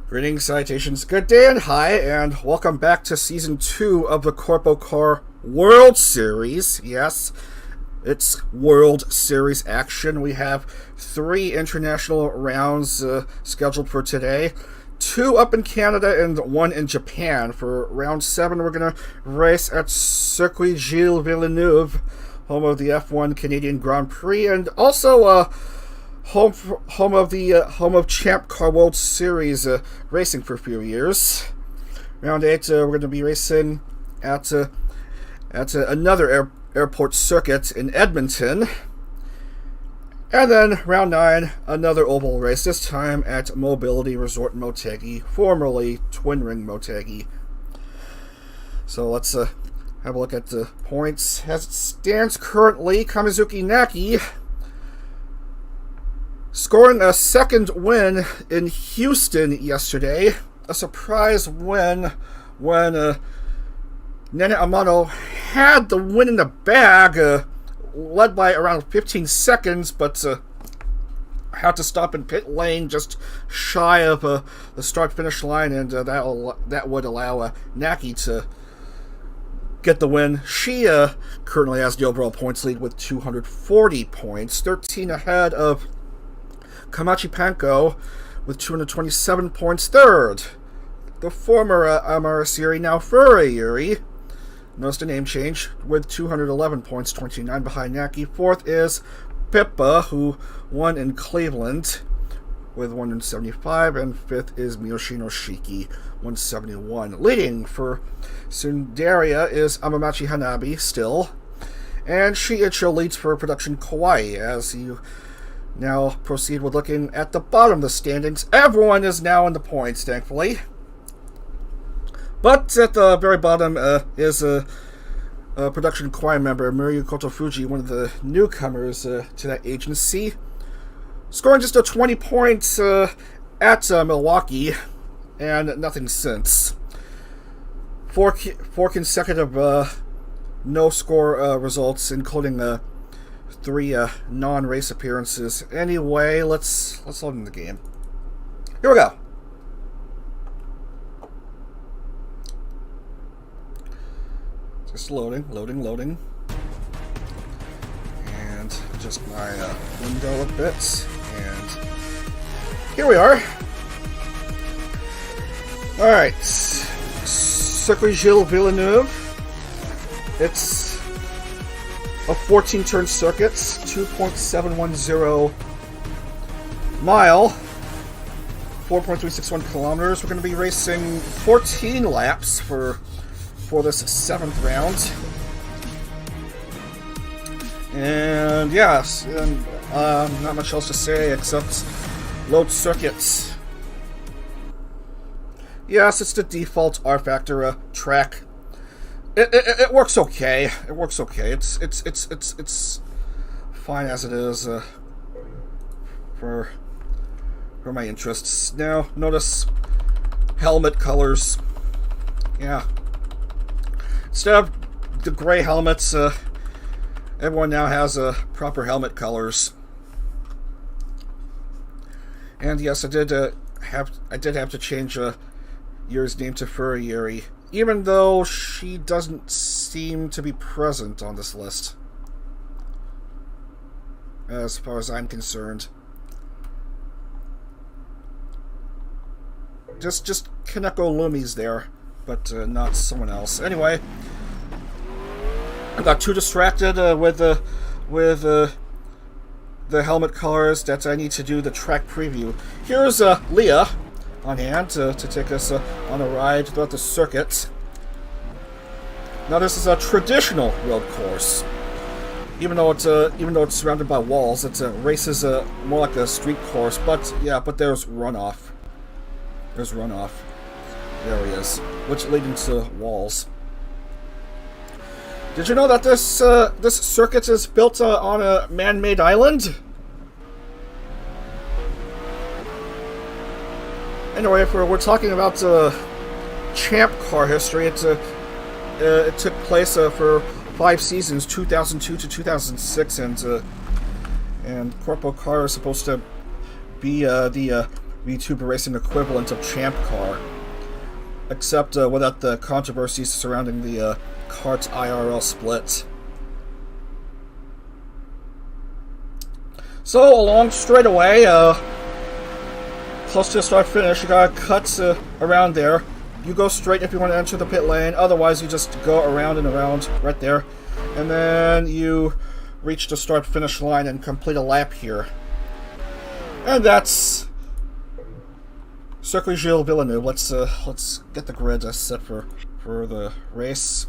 Greetings, salutations, good day and hi, and welcome back to Season 2 of the CorpoCar World Series. Yes, it's World Series action. We have 3 international rounds scheduled for today. 2 up in Canada and 1 in Japan. For round 7, we're going to race at Circuit Gilles Villeneuve, home of the F1 Canadian Grand Prix, and also home of Champ Car World Series racing for a few years. Round 8, we're going to be racing at another airport circuit in Edmonton. And then round 9, another oval race, this time at Mobility Resort Motegi, formerly Twin Ring Motegi. So let's have a look at the points. As it stands currently, Kamizuki Naki scoring a second win in Houston yesterday. A surprise win when Nene Amano had the win in the bag, led by around 15 seconds, but had to stop in pit lane just shy of the start-finish line, and that would allow Naki to get the win. She currently has the overall points lead with 240 points, 13 ahead of Kamachi Panko with 227 points. Third, the former Amarasiri, now Furayuri, noticed a name change, with 211 points, 29 behind Naki. Fourth is Pippa, who won in Cleveland with 175, and fifth is Miyoshino Shiki, 171. Leading for Sundaria is Amamachi Hanabi still, and Shiichi leads for Production Kawaii. As you now proceed with looking at the bottom of the standings, everyone is now in the points, thankfully. But at the very bottom is a Production Kawaii member, Muryu Kotofuji, one of the newcomers to that agency, scoring just 20 points at Milwaukee, and nothing since. Four consecutive no-score results, including 3 non-race appearances. Anyway, let's load in the game. Here we go. Just loading. And adjust my window a bit. And here we are. Alright. Circuit Gilles Villeneuve. It's a 14-turn circuit, 2.710 mile, 4.361 kilometers. We're going to be racing 14 laps for this 7th round. And yes, not much else to say except load circuits. Yes, it's the default rFactor track. It works okay. It's fine as it is for my interests. Now, notice helmet colors. Yeah. Instead of the gray helmets, everyone now has proper helmet colors. And yes, I did have to change Yuri's name to Furayuri, even though she doesn't seem to be present on this list, as far as I'm concerned. Just Kaneko Lumi's there, but not someone else. Anyway, I got too distracted with the helmet colors that I need to do the track preview. Here's Leah on hand to take us on a ride throughout the circuit. Now, this is a traditional road course, even though it's surrounded by walls. It races more like a street course, but there's runoff. There's runoff areas which lead into walls. Did you know that this circuit is built on a man-made island? Anyway, if we're talking about Champ Car history, it took place for 5 seasons, 2002 to 2006, and CorpoCar is supposed to be the vTuber racing equivalent of Champ Car. Except without the controversies surrounding the kart's IRL split. So, along straight away, close to the start finish, you got cuts around there. You go straight if you want to enter the pit lane, otherwise you just go around and around right there. And then you reach the start finish line and complete a lap here. And that's Circuit Gilles Villeneuve. Let's get the grid set for the race.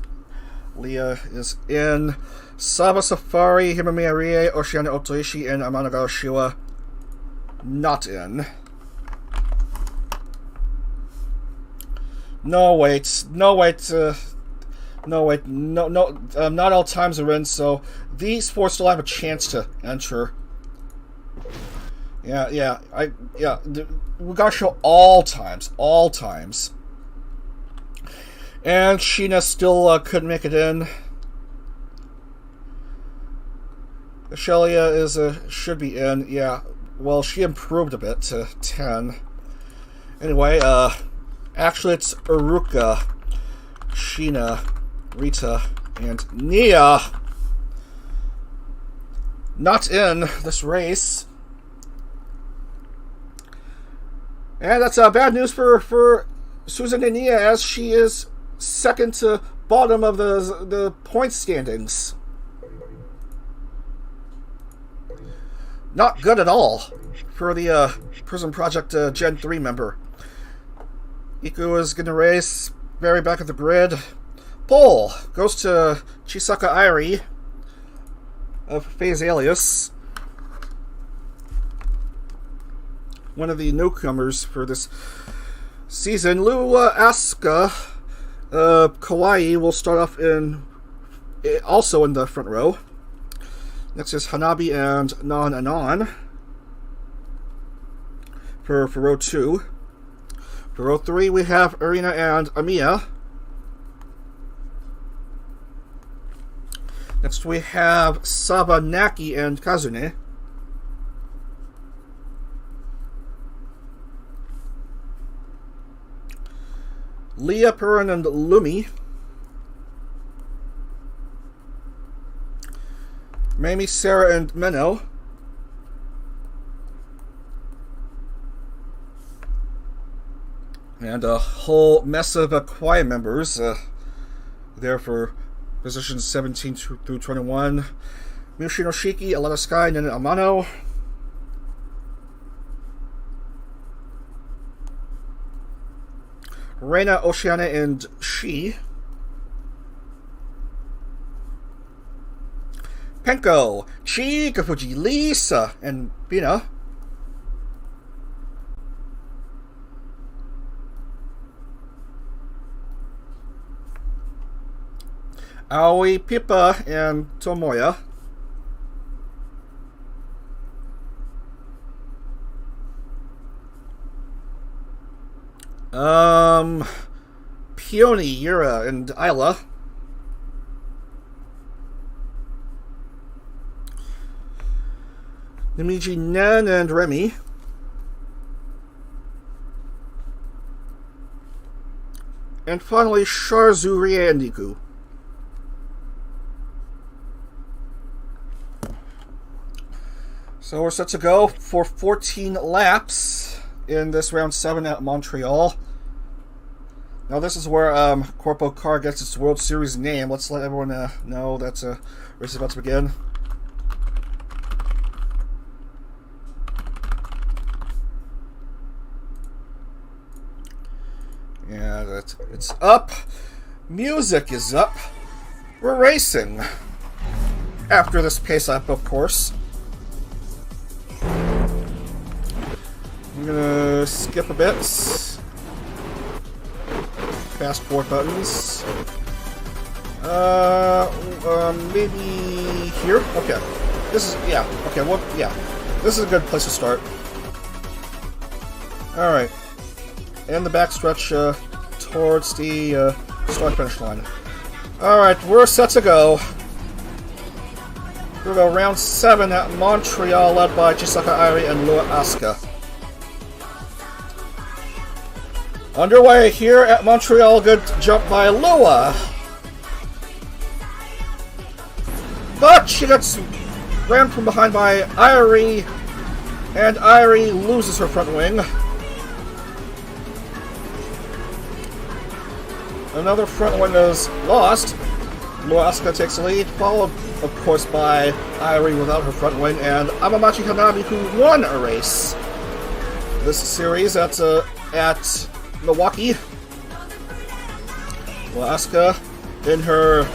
Leah is in. Saba Safari, Himamiya Rie, Oceana Otoishi, and Amanagawa Shiwa not in. No wait, not all times are in, so these four still have a chance to enter. We gotta show all times. And Sheena still couldn't make it in. Shelia should be in, yeah. Well, she improved a bit to 10. Anyway, actually it's Uruka, Sheena, Rita, and Nia not in this race. And that's bad news for Susan and Nia, as she is second to bottom of the point standings. Not good at all for the Prism Project Gen 3 member. Iku is going to race very back of the grid. Pole goes to Chisaka Airi of Phase Alias, one of the newcomers for this season. Lua Asuka Kawaii will start off also in the front row. Next is Hanabi and Non Anon for row 2. For row 3, we have Arena and Amiya. Next, we have Saba Naki and Kazune. Leah, Perrin, and Lumi. Mamie, Sarah, and Menno. And a whole mess of choir members there for positions 17 through 21. Miyoshino Shiki, Aletta Sky, Nene Amano. Reina, Oceana, and Shi. Penko, Chi, Kafuji, Lisa, and Bina. Aoi, Pippa, and Tomoya. Peony, Yura, and Isla. Namiji, Nen, and Remy. And finally, Sharzu, Rie, and Niku. So we're set to go for 14 laps in this round 7 at Montreal. Now this is where CorpoCar gets its World Series name. Let's let everyone know that race is about to begin. Yeah, it's up. Music is up. We're racing. After this pace up, of course. I'm gonna skip a bit. Fast forward buttons. Maybe here? Okay. This is, yeah. Okay, well, yeah. This is a good place to start. Alright. And the backstretch towards the start-finish line. Alright, we're set to go. We're going to go round 7 at Montreal, led by Chisaka Airi and Lua Asuka. Underway here at Montreal, good jump by Lua. But she gets rammed from behind by Irie, and Irie loses her front wing. Another front wing is lost. Asuka takes the lead, followed, of course, by Irie without her front wing, and Amamachi Hanabi, who won a race this series at Milwaukee. Asuka, in her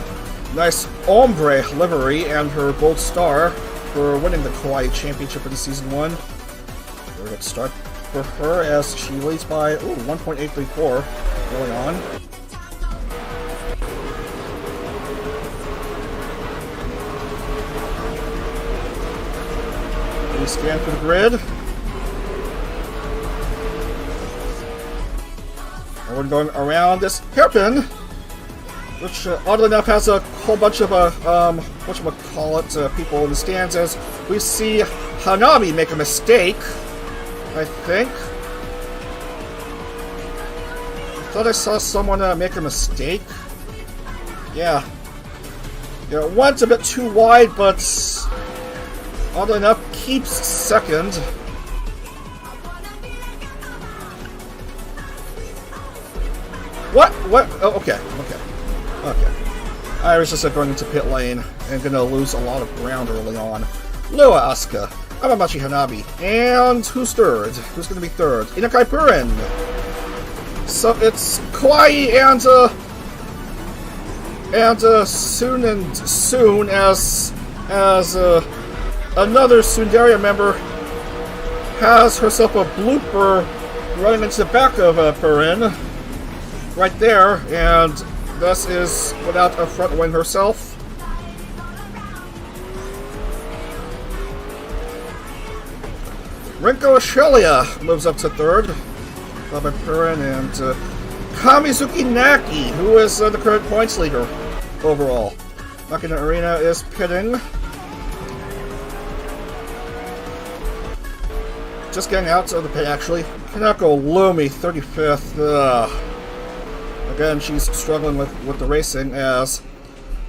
nice ombre livery and her gold star for winning the Kawaii Championship in Season 1. Very good start for her as she leads by 1.834 early on. We scan for the grid. And we're going around this hairpin, which oddly enough has a whole bunch of people in the stands, as we see Hanabi make a mistake, I think. I thought I saw someone make a mistake. Yeah. Yeah, it went a bit too wide, but oddly enough keeps second. What? Oh, okay. I was just going into pit lane and gonna lose a lot of ground early on. Lua Asuka, Amamachi Hanabi, and who's third? Who's gonna be third? Inakai Purin. So it's Kawaii and soon as another Sundaria member has herself a blooper running into the back of Purin. Right there, and thus is without a front wing herself. Rinko Ashelia moves up to third, followed by Purin and Kamizuki Naki, who is the current points leader overall. Makina Arena is pitting. Just getting out of the pit, actually. Kanako Lumi, 35th. Again, she's struggling with the racing as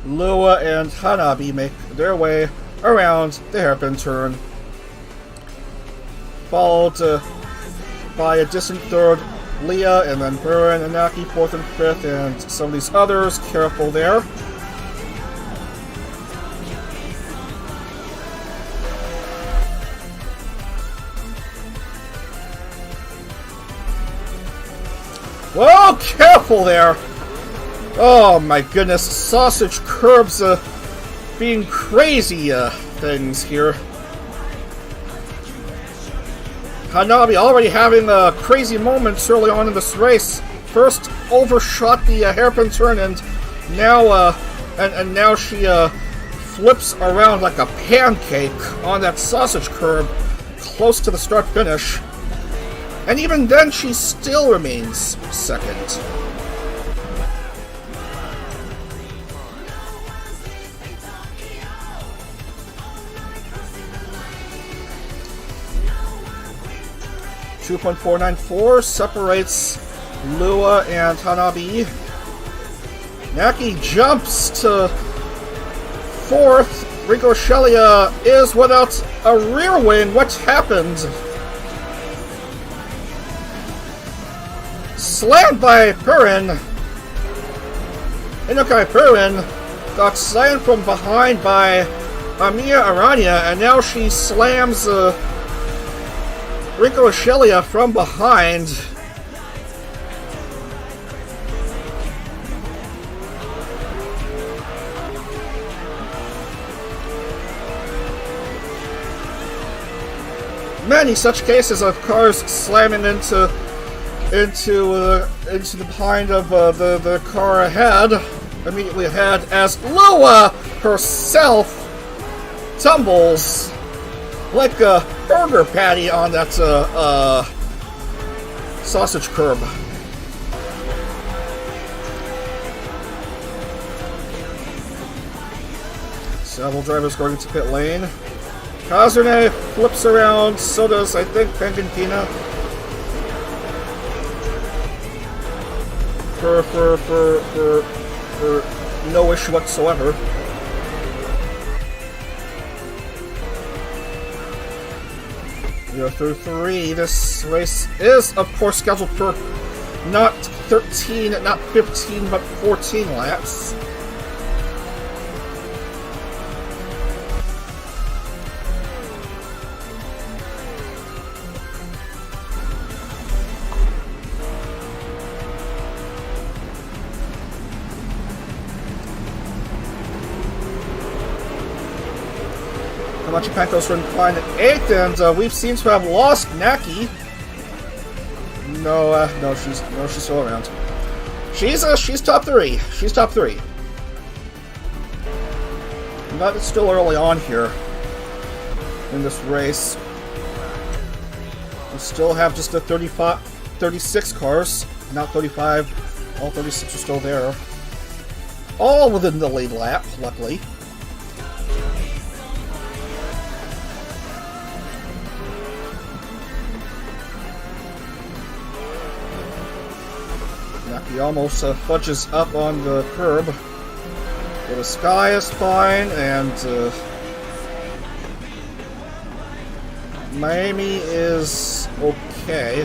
Lua and Hanabi make their way around the hairpin turn. Followed by a distant third, Leah, and then Purin and Naki, 4th and 5th, and some of these others. Careful there. Whoa, careful there! Oh my goodness, sausage curbs being crazy things here. Hanabi already having crazy moments early on in this race. First overshot the hairpin turn, and now now she flips around like a pancake on that sausage curb close to the start finish. And even then, she still remains second. .494 separates Lua and Hanabi. Naki jumps to 4th. Rinko Ashelia is without a rear wing. What happened? Slammed by Purin. Inakai Purin got slammed from behind by Amiya Aranya, and now she slams Rinko Ashelia from behind. Many such cases of cars slamming into the behind of the car ahead, immediately ahead, as Lua herself tumbles like a burger patty on that sausage curb. Several drivers going into pit lane. Kazune flips around, so does, I think, Penguin Pina. for no issue whatsoever. We are through 3. This race is, of course, scheduled for not 13, not 15, but 14 laps. Pantos in fine at 8th, and we seem to have lost Naki. No, she's still around. She's top 3. She's top 3. But it's still early on here in this race. We still have just the 36 cars, not 35. All 36 are still there. All within the lead lap, luckily. He almost fudges up on the curb. But the sky is fine, and Miami is okay.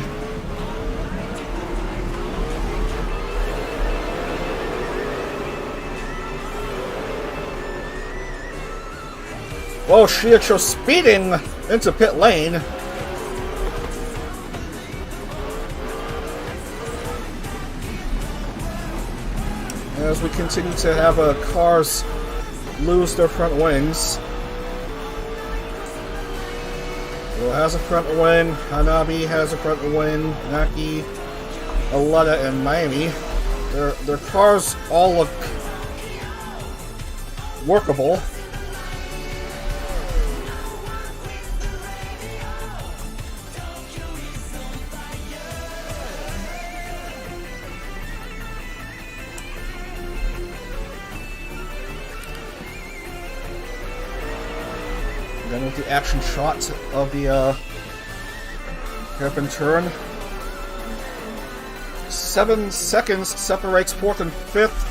Whoa, Shiacho speeding into pit lane. As we continue to have cars lose their front wings. Will has a front wing, Hanabi has a front wing, Naki, Alberta, and Miami. Their cars all look workable. Then with the action shot of the hairpin turn. 7 seconds separates 4th and 5th.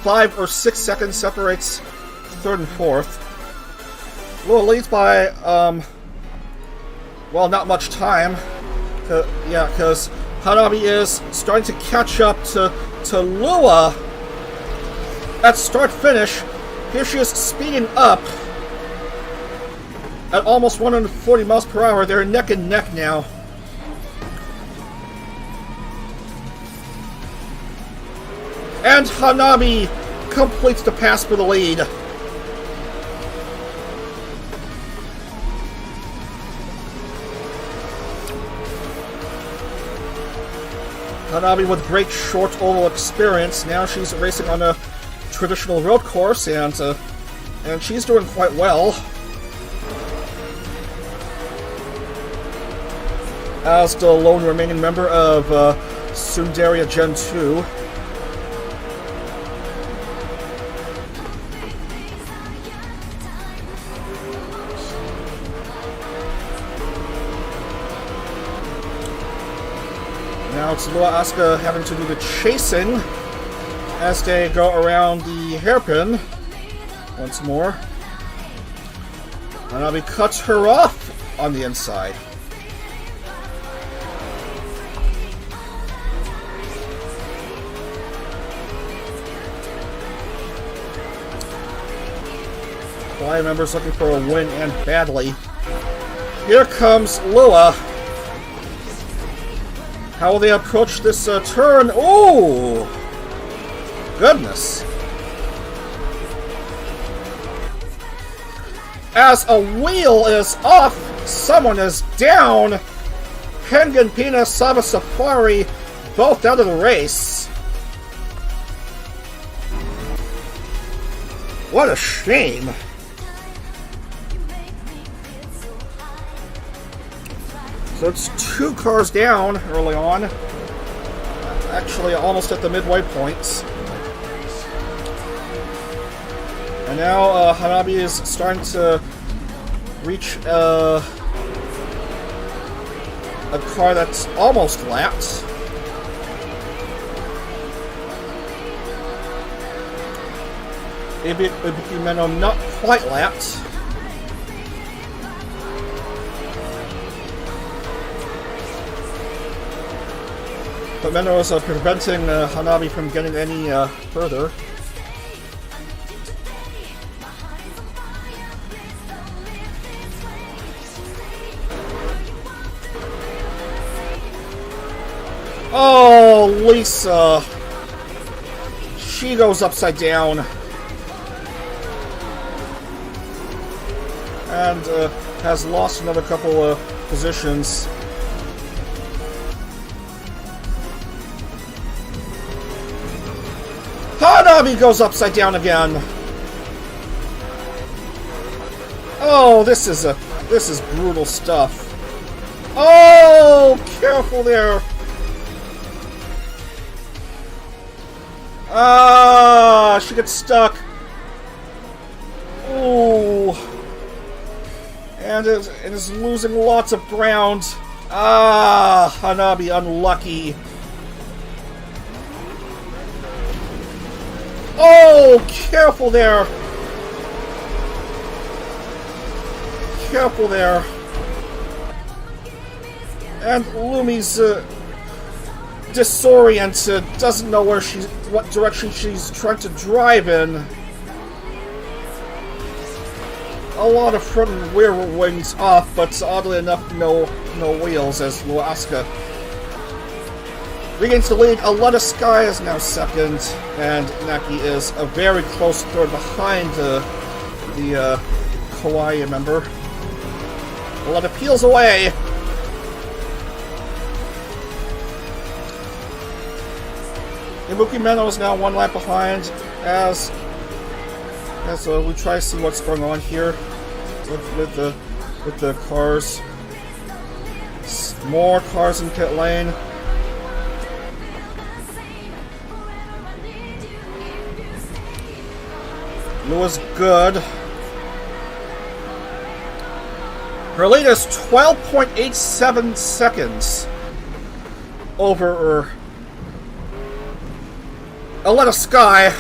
5 or 6 seconds separates 3rd and 4th. Lua leads by, well, not much time. Yeah, because Hanabi is starting to catch up to Lua at start-finish. Here she is speeding up at almost 140 miles per hour. They're neck and neck now. And Hanabi completes the pass for the lead. Hanabi with great short oval experience. Now she's racing on a traditional road course, and she's doing quite well. As the lone remaining member of Sundaria Gen 2. Now it's Lua Asuka having to do the chasing as they go around the hairpin once more. Hanabi cuts her off on the inside. Fly members looking for a win, and badly. Here comes Lua. How will they approach this turn? Oh! Goodness. As a wheel is off, someone is down. Hengen Pina, Saba Safari, both out of the race. What a shame. So it's 2 cars down early on. Actually, almost at the midway points. And now Hanabi is starting to reach a car that's almost lapped. Ibuki Meno not quite lapped. But Meno is preventing Hanabi from getting any further. Oh, Lisa! She goes upside down. And has lost another couple positions. Hanabi goes upside down again. Oh, this is brutal stuff. Oh, careful there. Ah, she gets stuck. Ooh. And is losing lots of ground. Ah, Hanabi unlucky. Oh, careful there. Careful there. And Lumi's disoriented, doesn't know what direction she's trying to drive in. A lot of front and rear wings off, but oddly enough, no wheels as Luaska regains the lead. Aletta Sky is now second, and Naki is a very close third behind the Kawaii member. Aletta peels away. Ibuki Meno is now one lap behind as we try to see what's going on here with the cars. More cars in pit lane. Lua's good. Her lead is 12.87 seconds over Aletta Sky,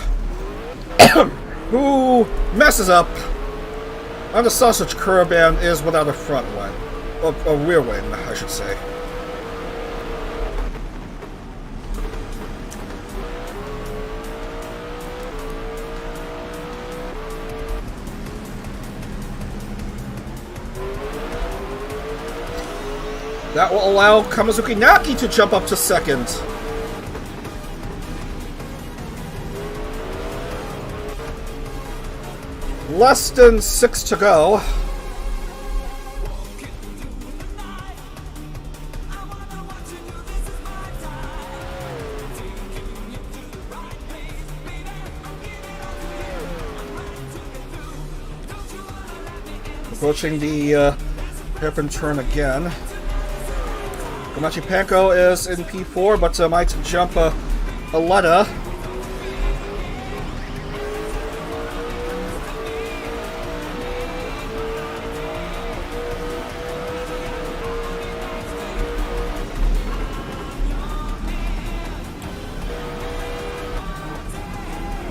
who messes up on the sausage curb and is without a front wing, or a rear wing, I should say. That will allow Kamizuki Naki to jump up to second. Less than 6 to go. Approaching the hairpin turn again. Komachi Panko is in P4, but might jump Aletta.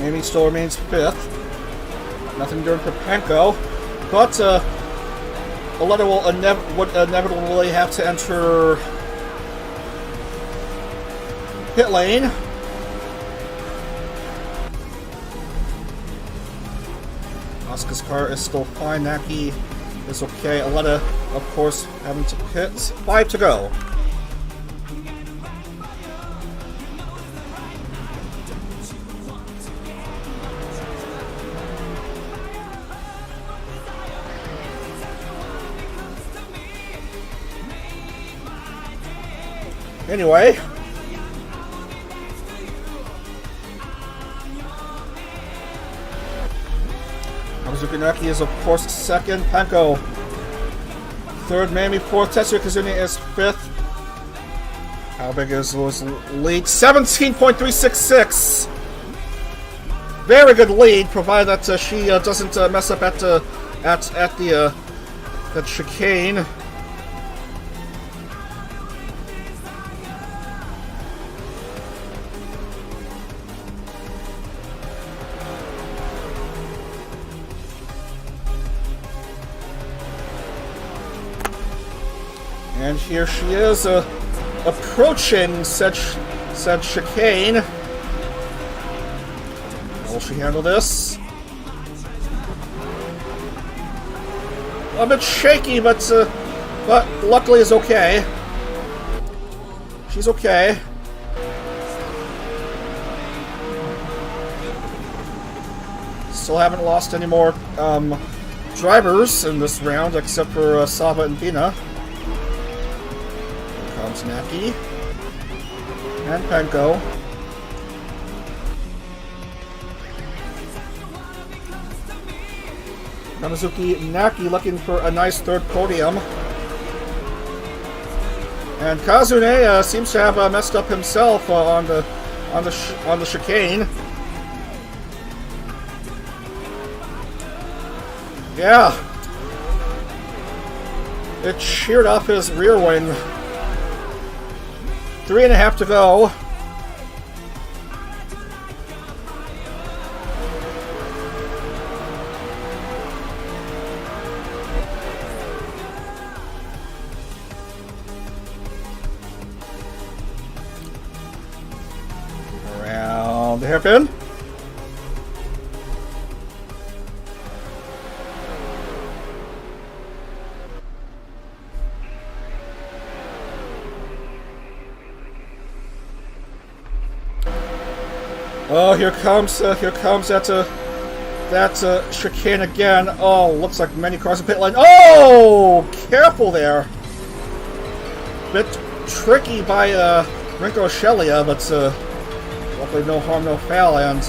Amy still remains 5th. Nothing doing for Panko, but Aletta would inevitably have to enter pit lane. Asuka's car is still fine. Naki is okay. Aletta, of course, having to pit. 5 to go. Anyway, Kamizuki Naki is of course second. Panko third. Mamie fourth. Tetsuya Kazumi is 5th. How big is Lua's lead? 17.366. Very good lead, provided that she doesn't mess up at that chicane. And here she is, approaching said chicane. Will she handle this? A bit shaky, but luckily is okay. She's okay. Still haven't lost any more drivers in this round, except for Saba and Bina. Here comes Naki and Penko. Kamizuki Naki looking for a nice third podium. And Kazune seems to have messed up himself on the chicane. Yeah, it sheared off his rear wing. 3.5 to go. Around the hairpin. Oh, here comes that chicane again. Oh, looks like many cars in pit lane. Oh, careful there. Bit tricky by Rinko Shelia, but luckily no harm, no foul, and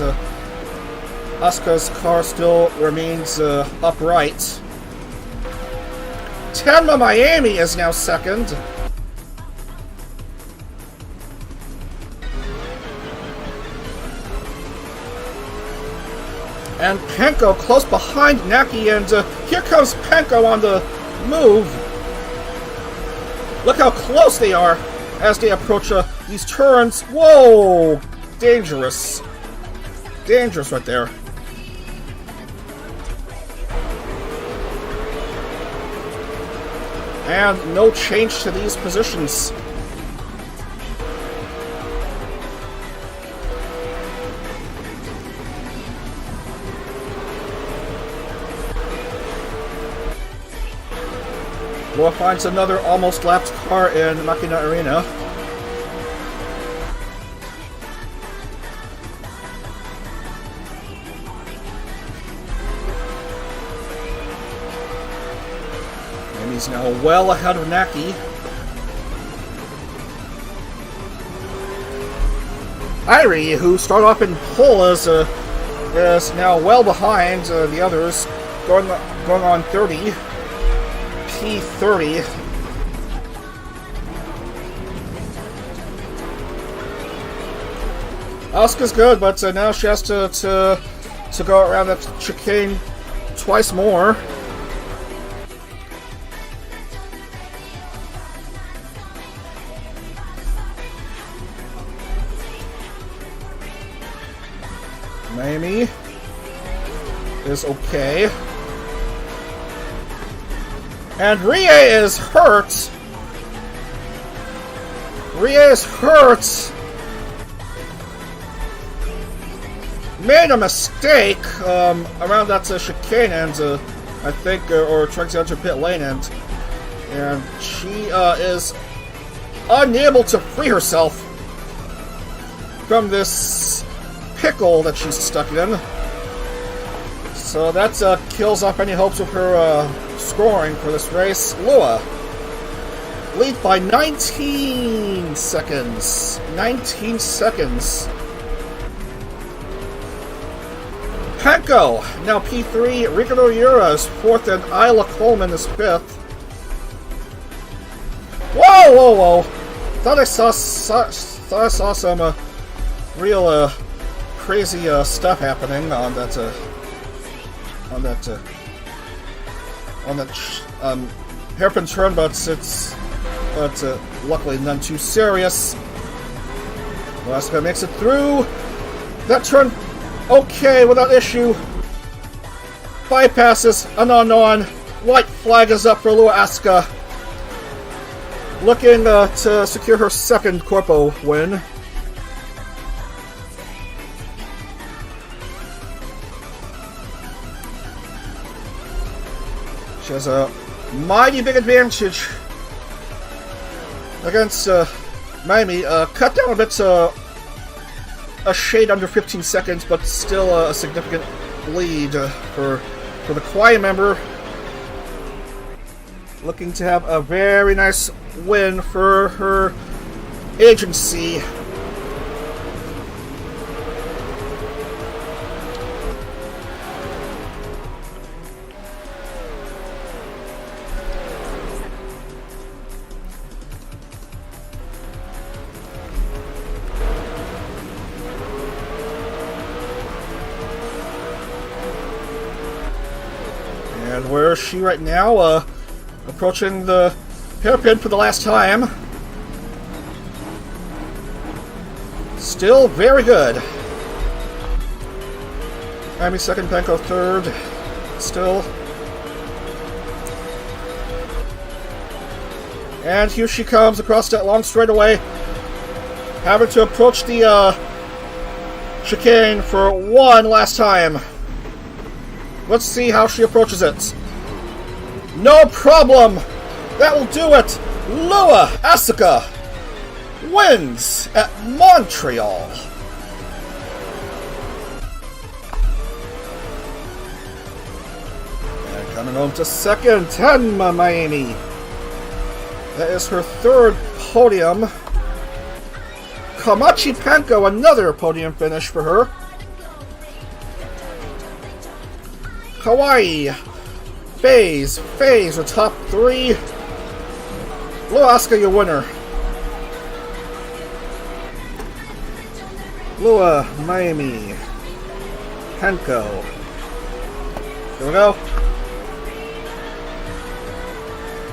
Asuka's car still remains upright. Tenma Miami is now second. And Penko close behind Naki, and here comes Penko on the move. Look how close they are as they approach these turns. Whoa! Dangerous. Dangerous right there. And no change to these positions. Law finds another almost lapped car in Makina Arena. And he's now well ahead of Naki. Irie, who started off in pole, is now well behind the others, going on 30. P30. Asuka's good, but now she has to go around that chicane twice more. Miami is okay. And Rie is hurt. Rie is hurt. Made a mistake around that chicane, and I think, or trying to enter pit lane, and she is unable to free herself from this pickle that she's stuck in. So that kills off any hopes of her scoring for this race. Lua lead by 19 seconds. 19 seconds. Penko now P3. Ricardo Ura is 4th, and Isla Coleman is 5th. Whoa, whoa, whoa! Thought I saw some real crazy stuff happening on that hairpin turn, but luckily none too serious. Asuka makes it through that turn, okay, without issue. Bypasses an unknown. White flag is up for Lua Asuka. looking to secure her second corpo win. She has a mighty big advantage against Miami. Cut down a bit, a shade under 15 seconds, but still a significant lead for the quiet member. Looking to have a very nice win for her agency. And where is she right now? Approaching the hairpin for the last time. Still very good. Amy second, Penko third. Still. And here she comes across that long straightaway. Having to approach the chicane for one last time. Let's see how she approaches it. No problem! That will do it! Lua Asuka wins at Montreal. And coming home to second, Tenma Miami. That is her third podium. Komachi Penko, another podium finish for her. Hawaii. FaZe, the top three. Lua Asuka, your winner. Lua, Miami, Penko. Here we go.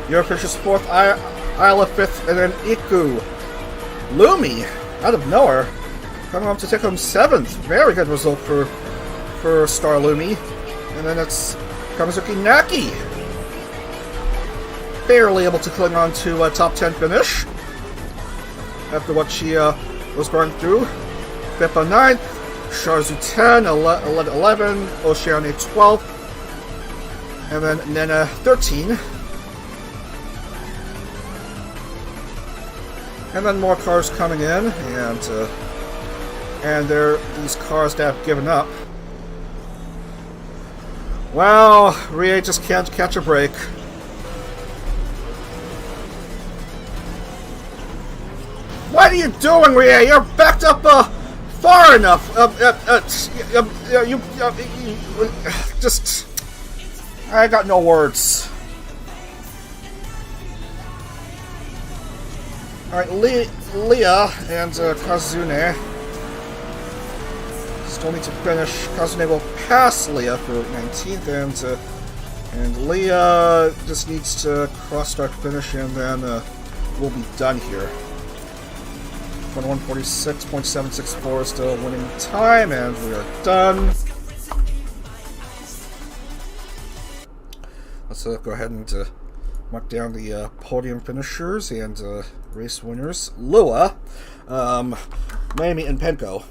Your finishes fourth, Isla fifth, and then Iku. Lumi, out of nowhere, coming up to take home seventh. Very good result for Star Lumi. And then it's Kamizuki Naki, barely able to cling on to a top 10 finish after what she was going through. Beppa 9th, Sharzu 10, 11, Oceania 12, and then Nena 13. And then more cars coming in, and these cars that have given up. Well, Rie just can't catch a break. What are you doing, Rie? You're backed up far enough. Just... I got no words. Alright, Leah and Kazune still need to finish. Kazune will pass Leah for 19th, and Leah just needs to cross-start finish, and then we'll be done here. 21:46.764 is still winning time, and we are done. Let's go ahead and mark down the podium finishers and race winners. Lua, Miami, and Penko.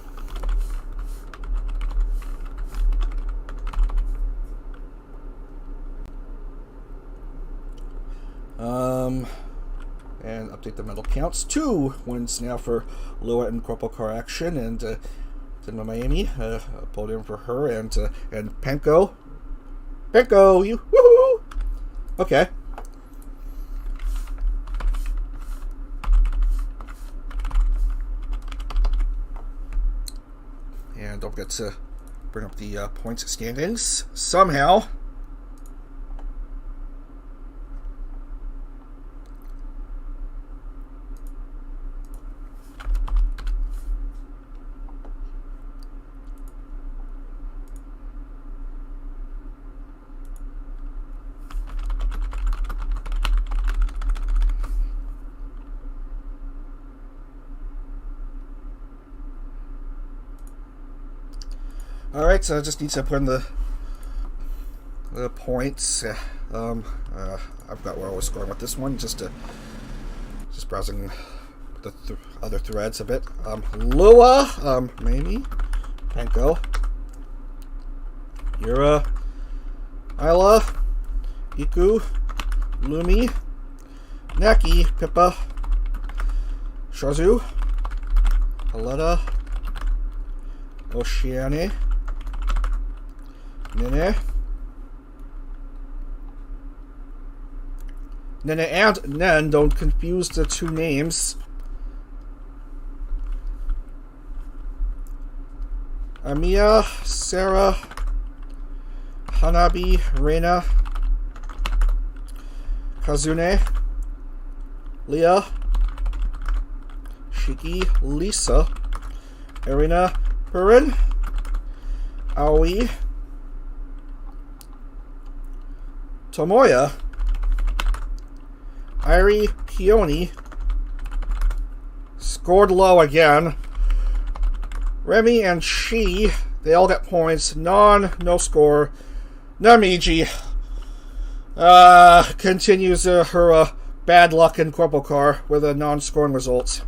And update the medal counts. 2 wins now for Lua in CorpoCar action, and Tenma Miami, a podium for her, and Penko. Penko, you woohoo! Okay. And don't forget to bring up the points standings somehow. Alright, so I just need to put in the points. I've got where I was going with this one, just Just browsing the other threads a bit. Lua, Mamie, Panko, Yura, Isla, Iku, Lumi, Naki, Pippa, Shazu, Aletta, Oceane, Nene, and Nen, don't confuse the two names. Amiya, Sarah, Hanabi, Reina, Kazune, Leah, Shiki, Lisa, Irina, Purin, Aoi, Tomoya, Irie, Peony, scored low again. Remy and Shi, they all get points. No score. Namiji continues her bad luck in CorpoCar with a non-scoring result.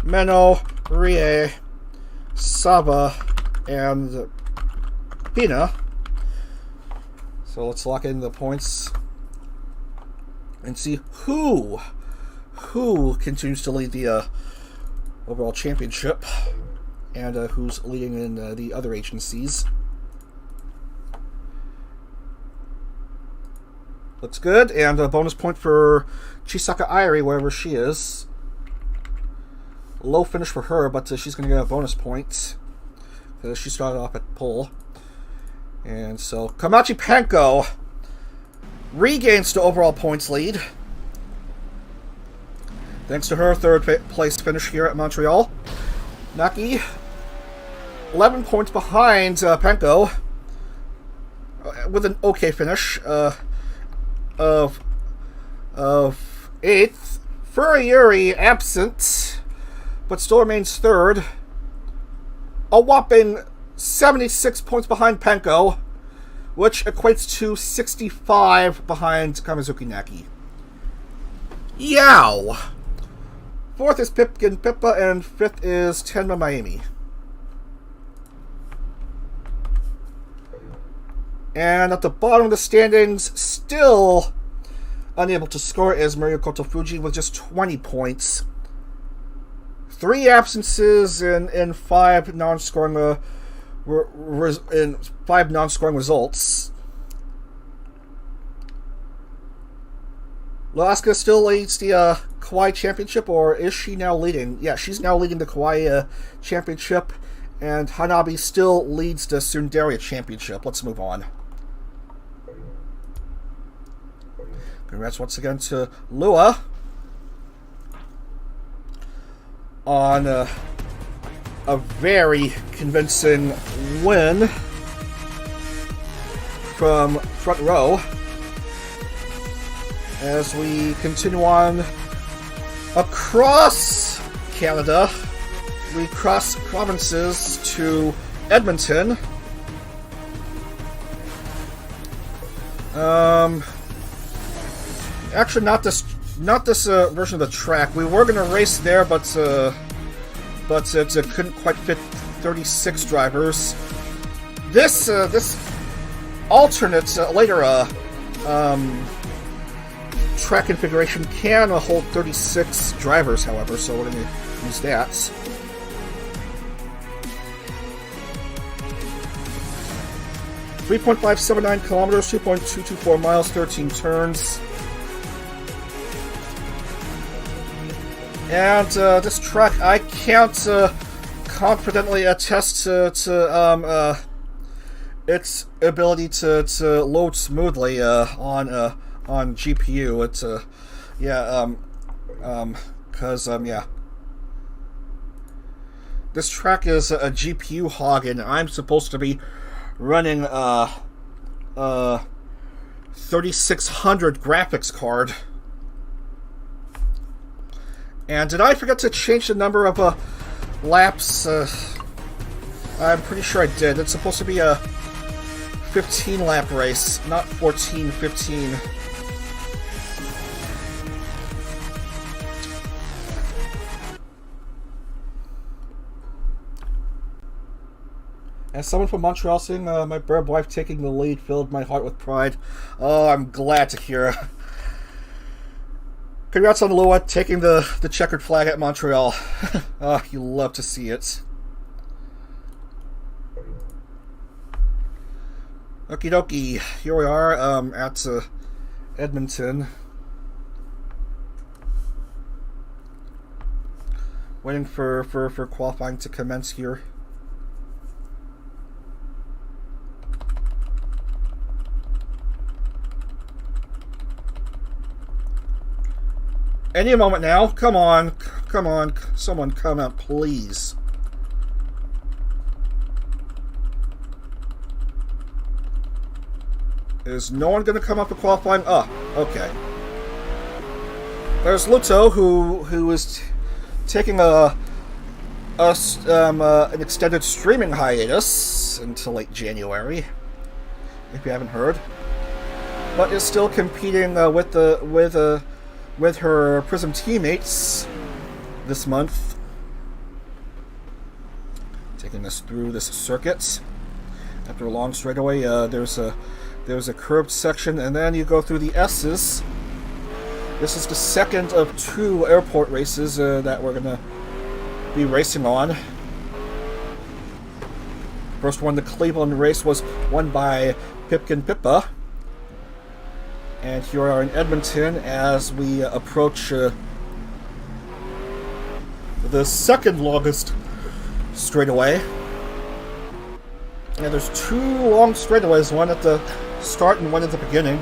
Meno, Rie, Saba, and Pina. So let's lock in the points and see who continues to lead the overall championship and who's leading in the other agencies. Looks good, and a bonus point for Chisaka Irie, wherever she is. Low finish for her, but she's going to get a bonus point because she started off at pole. And so Kamachi Panko regains the overall points lead thanks to her third place finish here at Montreal. Naki 11 points behind Panko with an okay finish of 8th. Furuyuri absent, but still remains third. A whopping 76 points behind Panko, which equates to 65 behind Kamizuki Naki. Yow! 4th is Pipkin Pippa, and 5th is Tenma Miami. And at the bottom of the standings, still unable to score, is Mario Kotofuji with just 20 points. 3 absences in 5 non-scoring results. Laska still leads the Kawaii Championship, or is she now leading? Yeah, she's now leading the Kawaii Championship, and Hanabi still leads the Sundaria Championship. Let's move on. Congrats once again to Lua on a very convincing win from front row. As we continue on across Canada, we cross provinces to Edmonton. Actually, not this version of the track. We were gonna race there, but it couldn't quite fit 36 drivers. This alternate later track configuration can hold 36 drivers, however, so we're going to use that. .579 kilometers, 2.224 miles, 13 turns. And this track, I can't confidently attest to its ability to load smoothly on GPU. It's this track is a GPU hog, and I'm supposed to be running 3600 graphics card. And did I forget to change the number of laps? I'm pretty sure I did. It's supposed to be a 15 lap race, not 14, 15. As someone from Montreal, seeing my bird wife taking the lead filled my heart with pride. Oh, I'm glad to hear. Congrats on Lua taking the checkered flag at Montreal. Oh, you love to see it. Okie dokie. Here we are at Edmonton. Waiting for qualifying to commence here. Any moment now. Come on. Come on. Someone come out, please. Is no one going to come up for qualifying? Oh, okay. There's Luto, who is taking an extended streaming hiatus until late January, if you haven't heard, but is still competing with her PRISM teammates this month, taking us through this circuit. After a long straightaway, there's a curved section, and then you go through the S's. This is the second of 2 airport races that we're going to be racing on. First one, the Cleveland race, was won by Pipkin Pippa. And here we are in Edmonton as we approach the second longest straightaway. And there's 2 long straightaways, one at the start and one at the beginning.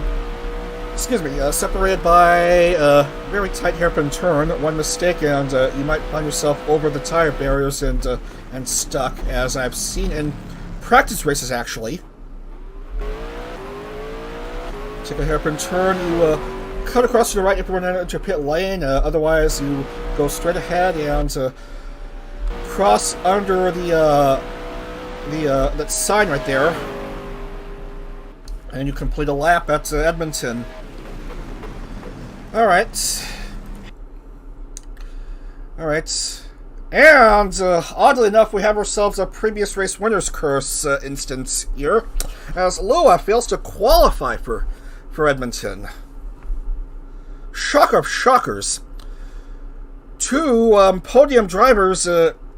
Excuse me, separated by a very tight hairpin turn. One mistake and you might find yourself over the tire barriers and stuck, as I've seen in practice races actually. Take a hairpin turn, you cut across to the right if you run into pit lane, otherwise you go straight ahead and cross under that sign right there, and you complete a lap at Edmonton. Alright. And oddly enough, we have ourselves a previous race winner's curse instance here, as Lua fails to qualify for Edmonton. Shock of shockers. 2 podium drivers,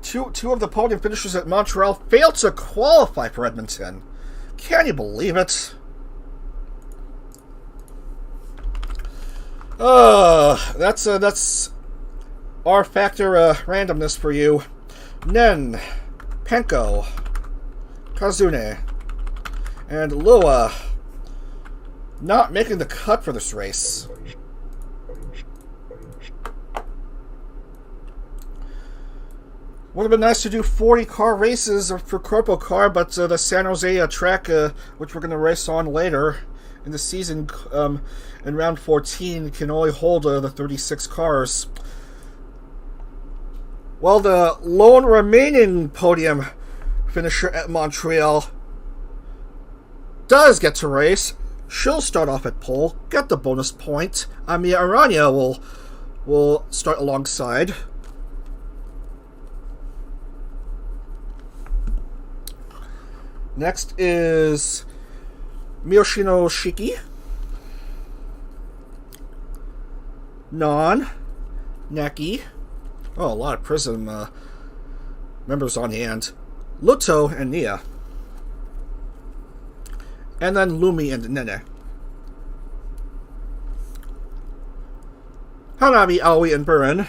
two of the podium finishers at Montreal failed to qualify for Edmonton. Can you believe it? That's rFactor randomness for you. Nen, Penko, Kazune, and Lua not making the cut for this race. Would have been nice to do 40-car races for CorpoCar, but the San Jose track, which we're going to race on later in the season, in round 14, can only hold the 36 cars. Well, the lone remaining podium finisher at Montreal does get to race. She'll start off at pole, get the bonus point. Amia Aranya will start alongside. Next is Miyoshino Shiki, Non, Naki. Oh, a lot of PRISM members on hand. Luto and Nia. And then Lumi and Nene. Hanabi, Aoi, and Burin.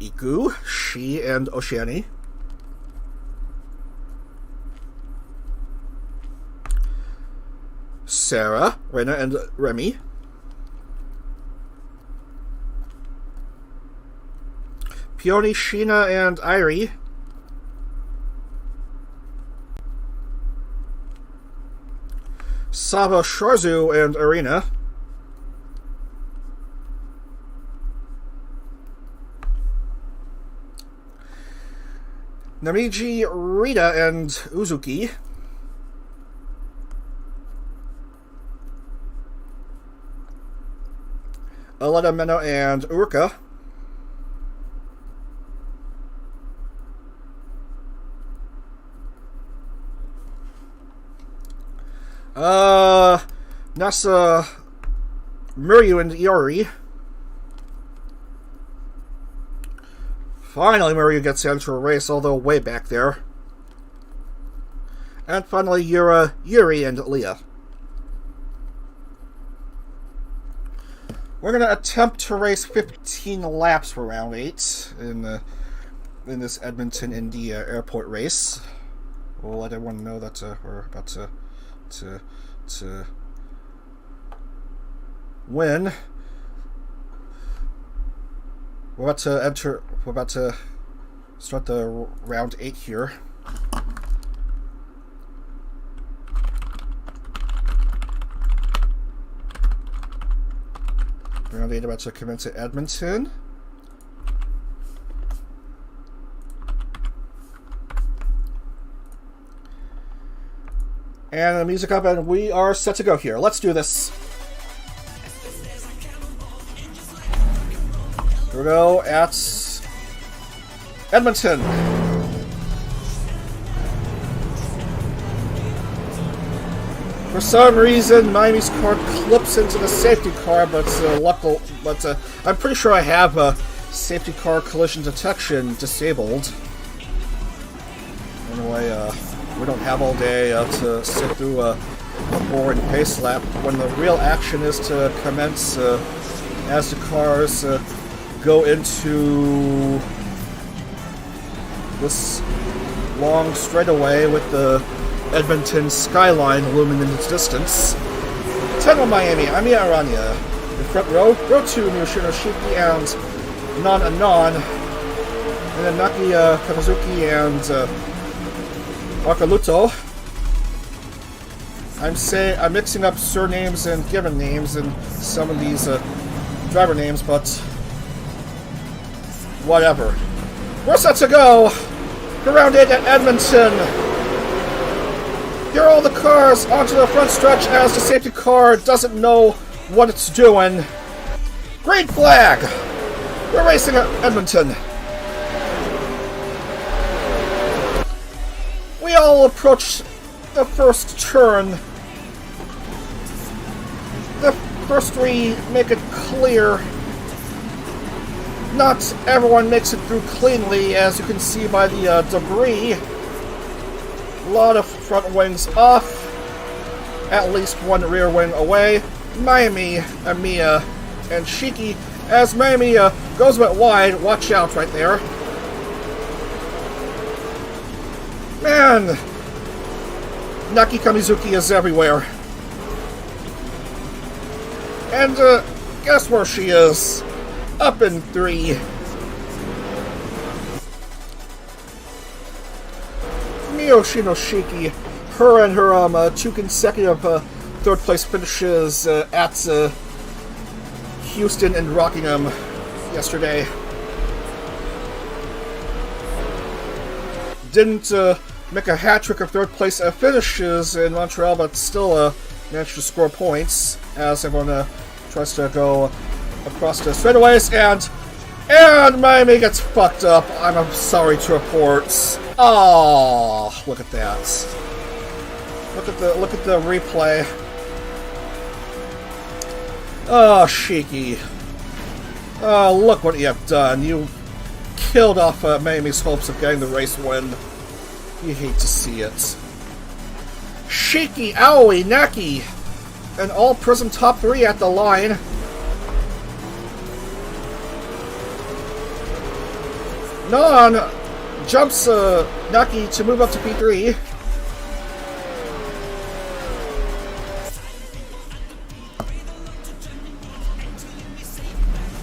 Iku, Shi, and Oceani. Sarah, Rena, and Remy. Peony, Sheena, and Irie. Saba, Sharzu, and Arena. Namiji, Rita, and Uzuki. Aleta Meno and Urka. Nasa Muryu and Iori. Finally, Muryu gets into a race, although way back there. And finally, Yuri and Leah. We're going to attempt to race 15 laps for round 8 in this Edmonton Indy airport race. We'll let everyone know that we're about to win. We're about to start the round 8 here. Round 8 about to commence at Edmonton. And the music up, and we are set to go here. Let's do this. Here we go at Edmonton. For some reason, Miami's car clips into the safety car, but I'm pretty sure I have safety car collision detection disabled. Anyway, we don't have all day to sit through a boring pace lap when the real action is to commence as the cars go into this long straightaway with the Edmonton skyline looming in the distance. 10 on Miami, I'm Mia Aranya. In front row, row 2, Miyoshino Shiki and Non Anon. And then Naki Kamizuki and Wakaluto. I'm mixing up surnames and given names in some of these driver names, but whatever. We're set to go for round 8 at Edmonton. Here are all the cars onto the front stretch as the safety car doesn't know what it's doing. Green flag! We're racing at Edmonton. We all approach the first turn. The first 3 make it clear. Not everyone makes it through cleanly, as you can see by the debris. A lot of front wings off, at least one rear wing away. Miami, Amiya, and Shiki. As Miami goes a bit wide, watch out right there. Man, Naki Kamizuki is everywhere. And guess where she is? Up in 3. Miyoshino Shiki, her and her 2 consecutive third place finishes at Houston and Rockingham yesterday. Didn't make a hat trick of third place finishes in Montreal, but still managed to score points as everyone tries to go across the straightaways, and Miami gets fucked up. I'm sorry to report. Oh, look at that! Look at the replay. Oh, Shiki. Oh, look what you have done. You killed off Miami's hopes of getting the race win. You hate to see it. Shiki, Aoi, Naki, and all PRISM top 3 at the line. Non jumps Naki to move up to P3.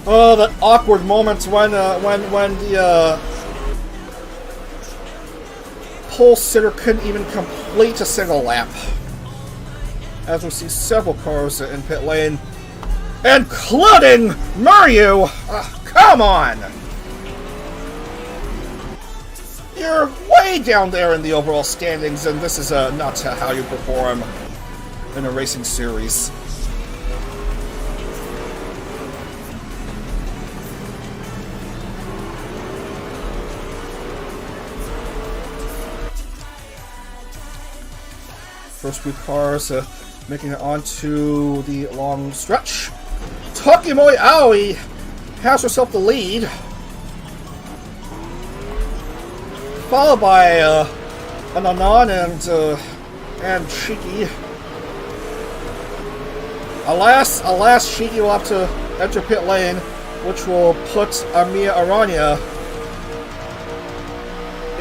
Oh, that awkward moment when the pole sitter couldn't even complete a single lap. As we see several cars in pit lane, including Muryu. Come on! You're way down there in the overall standings, and this is not how you perform in a racing series. First few cars making it onto the long stretch. Tokimoi Aoi has herself the lead, followed by Ananon and Shiki. Alas, Shiki will have to enter pit lane, which will put Amiya Aranya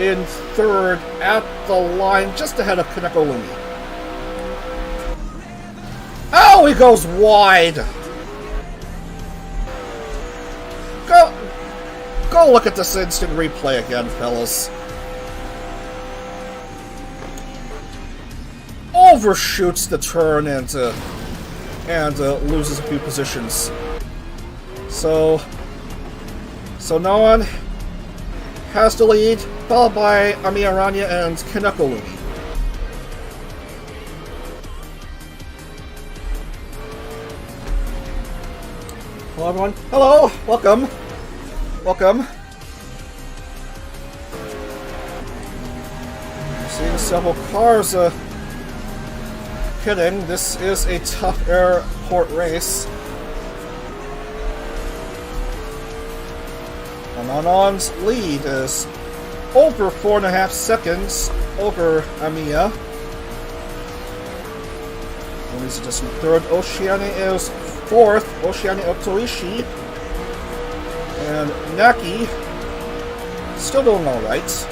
in third at the line, just ahead of Kaneko Lumi. Oh, he goes wide! Go look at this instant replay again, fellas. Overshoots the turn and loses a few positions. So Noan has the lead, followed by Amiya Aranya and Kaneko Lumi. Hello everyone. Hello! Welcome. Welcome. Seeing several cars hitting. This is a tough airport race. Anon's lead is over 4.5 seconds over Amiya. Lumi's a distant third. Oceane is fourth. Oceane Otoishi. And Naki still doing alright.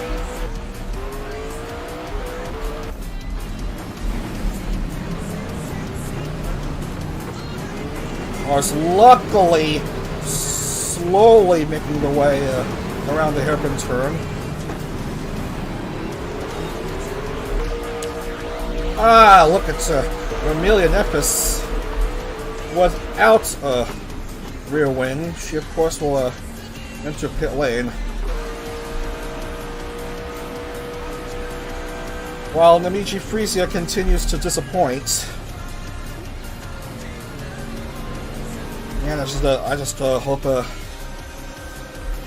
Cars luckily slowly making their way around the hairpin turn. Ah, look at Amelia Nepis without a rear wing. She, of course, will enter pit lane. While Namiji Frisia continues to disappoint. Man, I just hope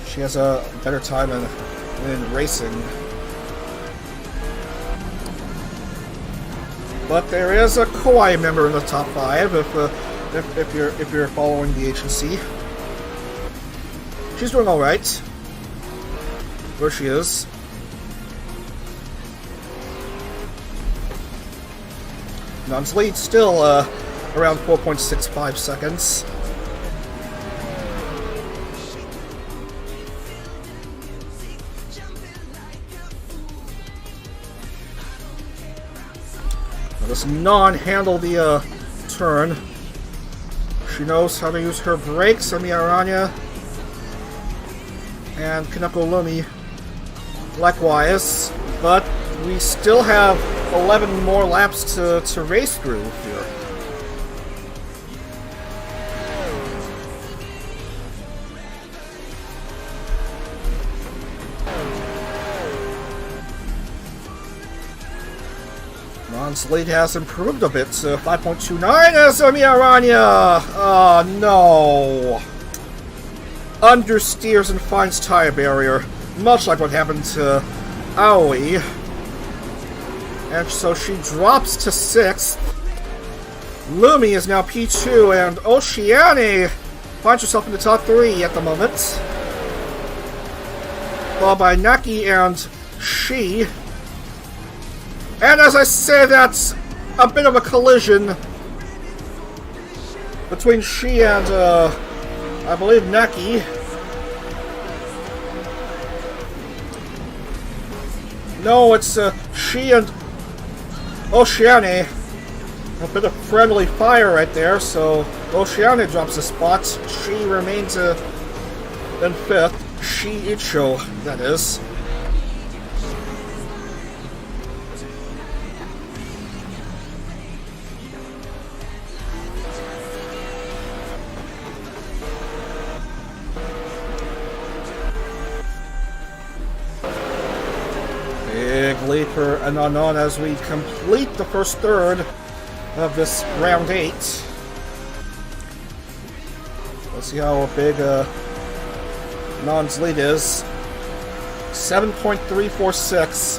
she has a better time in racing. But there is a Kauai member in the top 5 if you're following the agency. She's doing all right. Where she is. Non's lead still around 4.65 seconds. Does not handle the turn. She knows how to use her brakes. Amiya Aranya and Kaneko Lumi likewise, but we still have 11 more laps to race through here. Non's lead has improved a bit to 5.29 as Amiya Aranya. Oh no. Understeers and finds tire barrier, much like what happened to Aoi. And so she drops to 6th. Lumi is now P2, and Oceane finds herself in the top 3 at the moment. Followed by Naki and Shi. And as I say, that's a bit of a collision between Shi and, I believe, Naki. No, it's Shi and Oceane. A bit of friendly fire right there, so Oceane drops a spot. Shi remains in 5th. Shi Icho, that is. Big lead for Ananon as we complete the first third of this round 8. Let's see how big Anon's lead is. 7.346.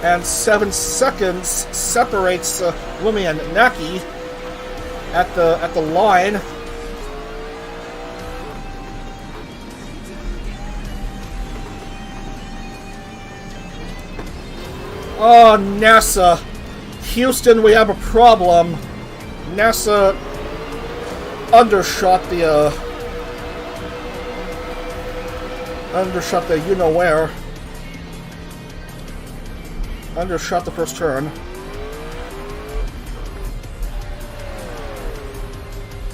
And 7 seconds separates Lumi and Naki at the line. Oh, NASA. Houston, we have a problem. NASA undershot the you-know-where. Undershot the first turn.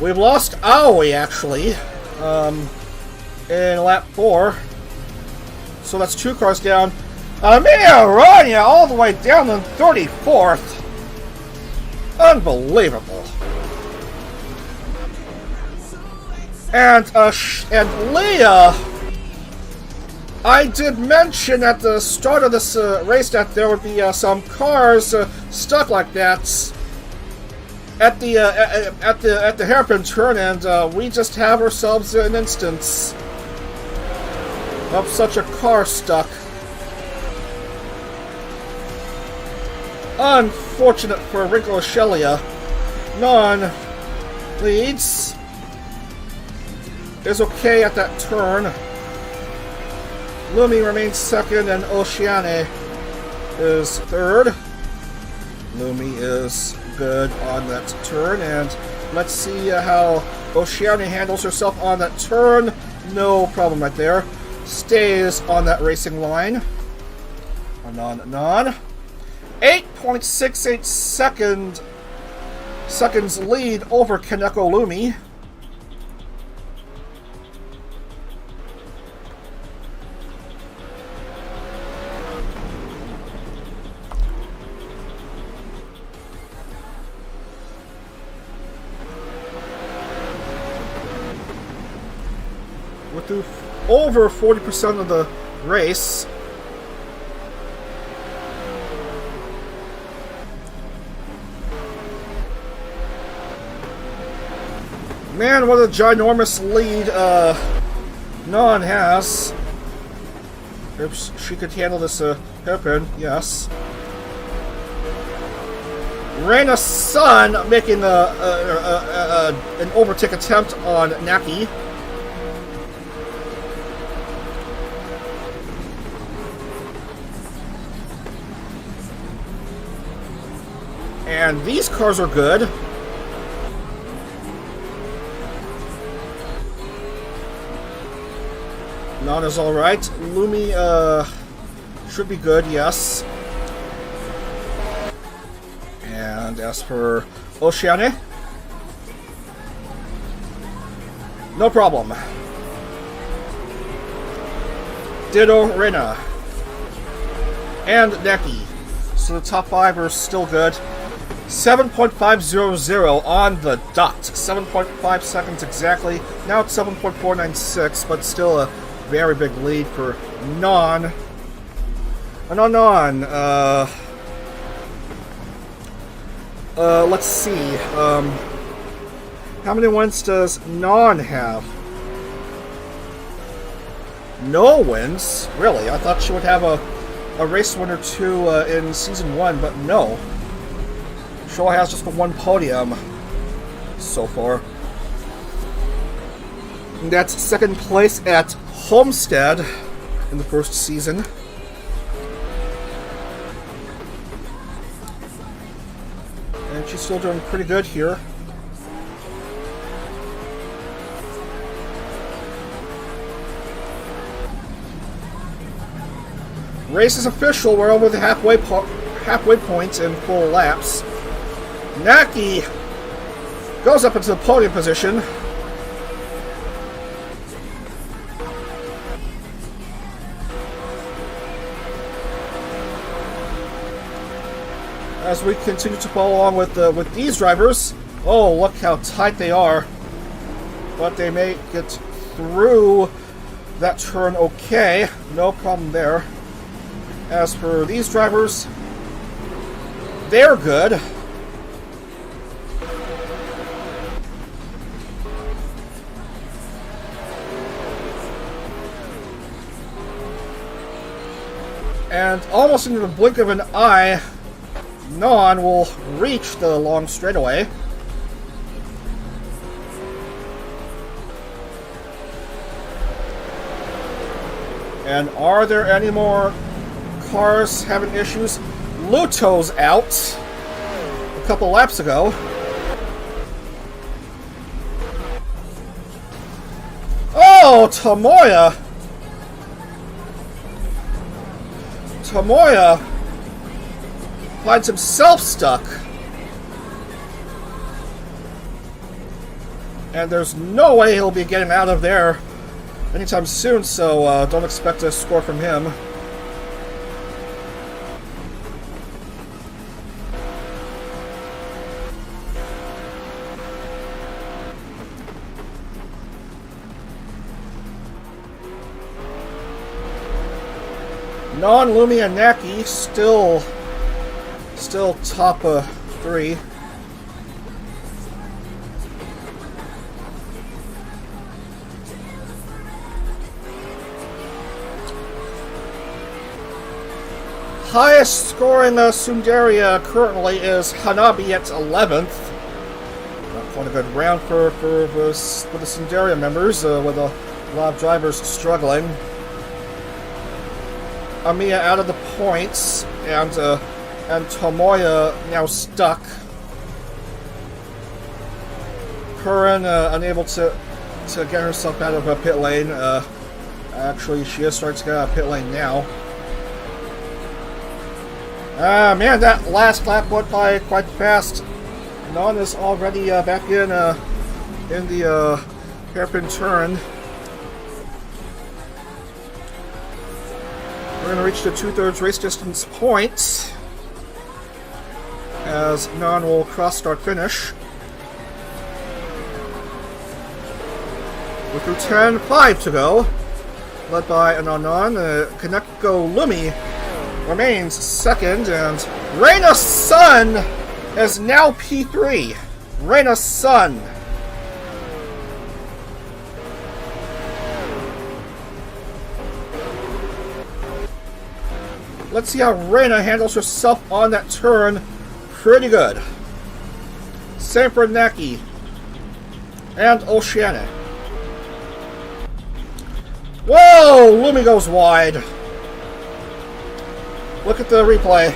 We've lost Aoi, actually, in lap 4. So that's 2 cars down. Mia Rania all the way down in 34th. Unbelievable. And Leah, I did mention at the start of this race that there would be some cars stuck like that at the hairpin turn, and we just have ourselves an instance of such a car stuck. Unfortunate for Wrinkle Shelia. Non leads. Is okay at that turn. Lumi remains second, and Oceane is third. Lumi is good on that turn, and let's see how Oceane handles herself on that turn. No problem right there. Stays on that racing line. Anon. 8.68 seconds lead over Kaneko Lumi. We're through over 40% of the race. Man, what a ginormous lead Non has. If she could handle this hairpin, yes. Reina Sun making an overtake attempt on Naki. And these cars are good. Non is alright. Lumi should be good, yes. And as for Oceane, no problem. Ditto Reina. And Naki. So the top 5 are still good. 7.500 on the dot. 7.5 seconds exactly. Now it's 7.496, but still a very big lead for Non. Let's see. How many wins does Non have? No wins? Really? I thought she would have a race win or 2 in Season 1, but no. She only has just the 1 podium so far. And that's 2nd place at Homestead in the first season. And she's still doing pretty good here. Race is official. We're over the halfway point in 4 laps. Naki goes up into the podium position. As we continue to follow along with these drivers. Oh, look how tight they are. But they may get through that turn okay. No problem there. As for these drivers, they're good. And almost in the blink of an eye, Non will reach the long straightaway. And are there any more cars having issues? Luto's out a couple laps ago. Oh, Tomoya! Tomoya finds himself stuck. And there's no way he'll be getting out of there anytime soon, so don't expect a score from him. Non-Lumi and Naki still top 3. Highest scoring Sundaria currently is Hanabi at 11th. Not quite a good round for the Sundaria members, with a lot of drivers struggling. Amiya out of the points, and Tomoya now stuck. Curran unable to get herself out of a pit lane. Actually, she is starting to get out of pit lane now. Man, that last lap went by quite fast. Non is already back in the hairpin turn. We're going to reach the 2/3 race distance point as Non will cross start finish. We're through 10.5 to go, led by Ananon. Kaneko Lumi remains second, and Reina Sun is now P3. Reina Sun. Let's see how Reina handles herself on that turn. Pretty good. Same for Naki and Oceanic. Whoa! Lumi goes wide. Look at the replay.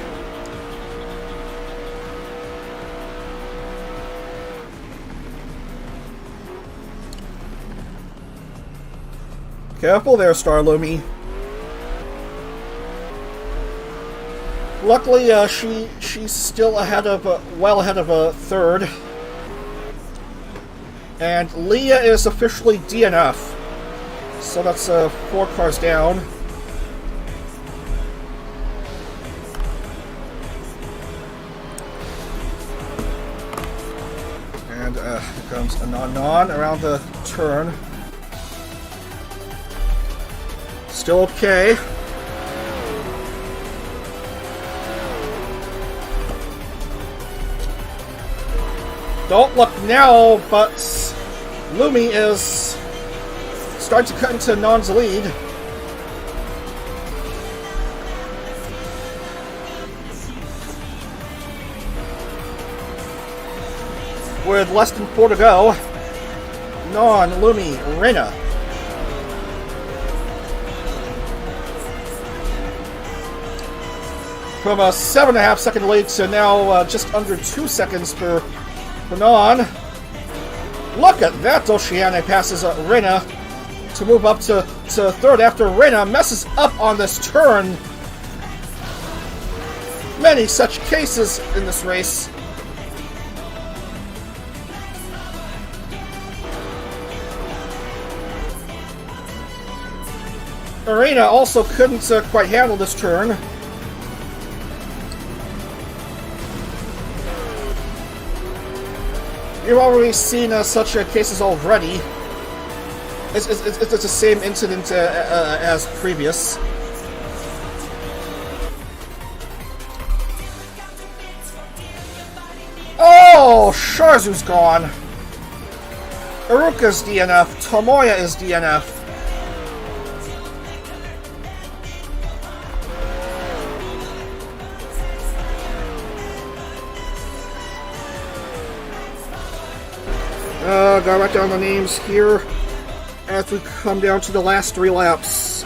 Careful there, Star Lumi. Luckily, she's still ahead of, well ahead of a third. And Leah is officially DNF. So that's 4 cars down. And here comes a non around the turn. Still okay. Don't look now, but Lumi is starting to cut into Non's lead. With less than 4 to go, Non, Lumi, Reina. From a 7.5 second lead to now just under 2 seconds for Non. Look at that! Oceanic passes Reina to move up to third after Reina messes up on this turn. Many such cases in this race. Reina also couldn't quite handle this turn. You've already seen such cases already. It's the same incident as previous. Oh, Sharzu's gone. Iruka's DNF. Tomoya is DNF. Gotta write down the names here as we come down to the last 3 laps.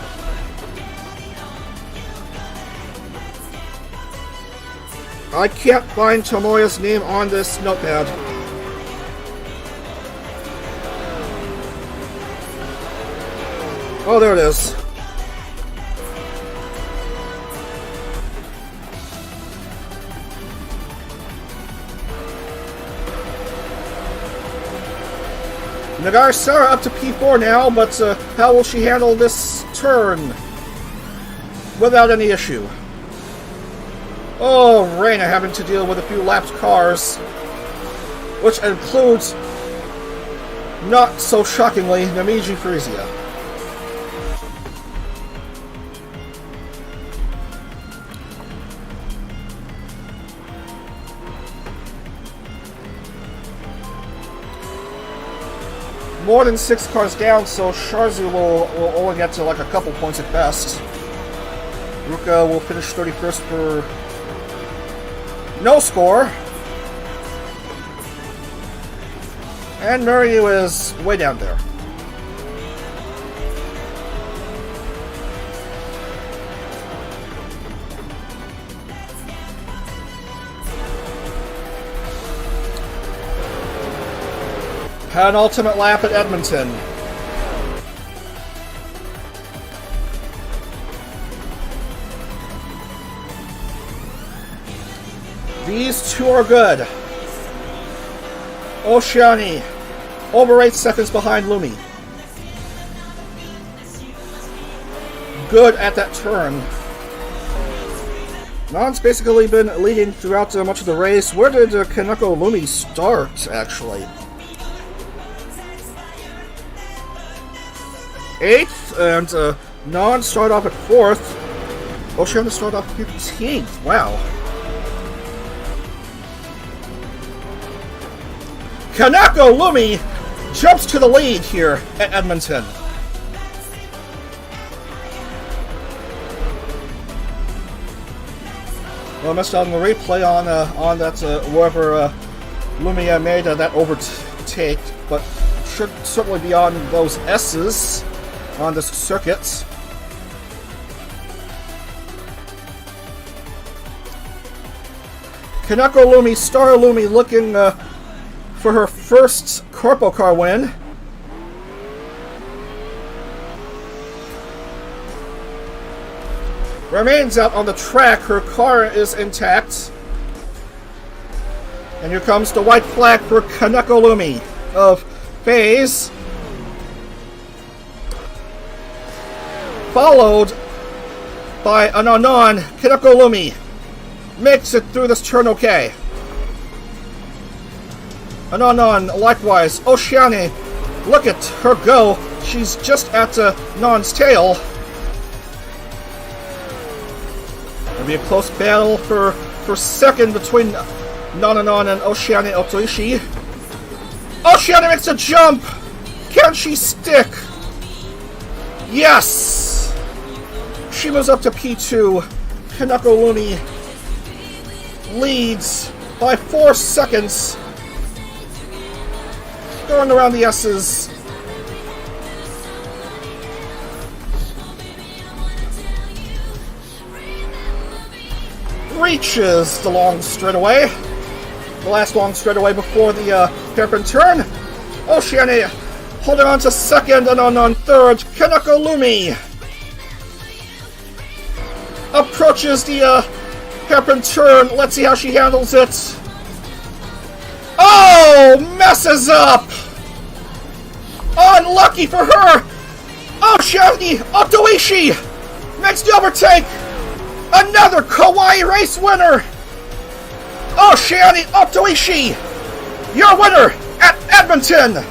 I can't find Tomoya's name on this notepad. Oh, there it is. Nagarsara up to P4 now, but how will she handle this turn without any issue? Oh, Reina having to deal with a few lapped cars, which includes, not so shockingly, Namiji Frisia. More than 6 cars down, so Sharzu will only get to like a couple points at best. Ruka will finish 31st for no score. And Murray is way down there. Penultimate lap at Edmonton. These two are good. Oceani, over 8 seconds behind Lumi. Good at that turn. Non's basically been leading throughout much of the race. Where did Kaneko Lumi start, actually? 8th, and Non start off at 4th. Oceana start off 15th. Wow. Kaneko Lumi jumps to the lead here at Edmonton. Well, I missed out on the replay on that wherever Lumi made that overtake, but should certainly be on those S's on this circuit. Kaneko Lumi, Star Lumi, looking for her first CorpoCar win. Remains out on the track. Her car is intact. And here comes the white flag for Kaneko Lumi of FaZe. Followed by an unknown Kaneko Lumi. Makes it through this turn okay. An unknown, likewise. Oceani, look at her go. She's just at Non's tail. It'll be a close battle for second between Nonanon and Oceani Otoishi. Oceani makes a jump! Can she stick? Yes! She moves up to P2. Kaneko Lumi leads by 4 seconds. Going around the S's. Reaches the long straightaway. The last long straightaway before the hairpin turn. Oceani holding on to second and on third. Kaneko Lumi approaches the hairpin turn. Let's see how she handles it. Oh! Messes up! Unlucky for her! Oceani Otoishi makes the overtake! Another Kawaii race winner! Oceani Otoishi, your winner at Edmonton!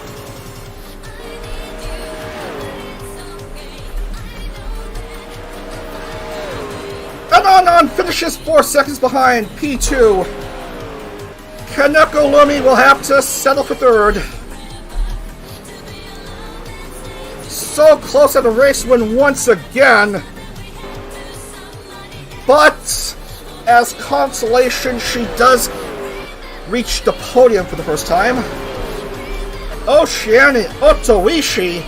Ananon finishes 4 seconds behind P2. Kaneko Lumi will have to settle for third. So close at a race win once again. But as consolation, she does reach the podium for the first time. Oceane Otoishi.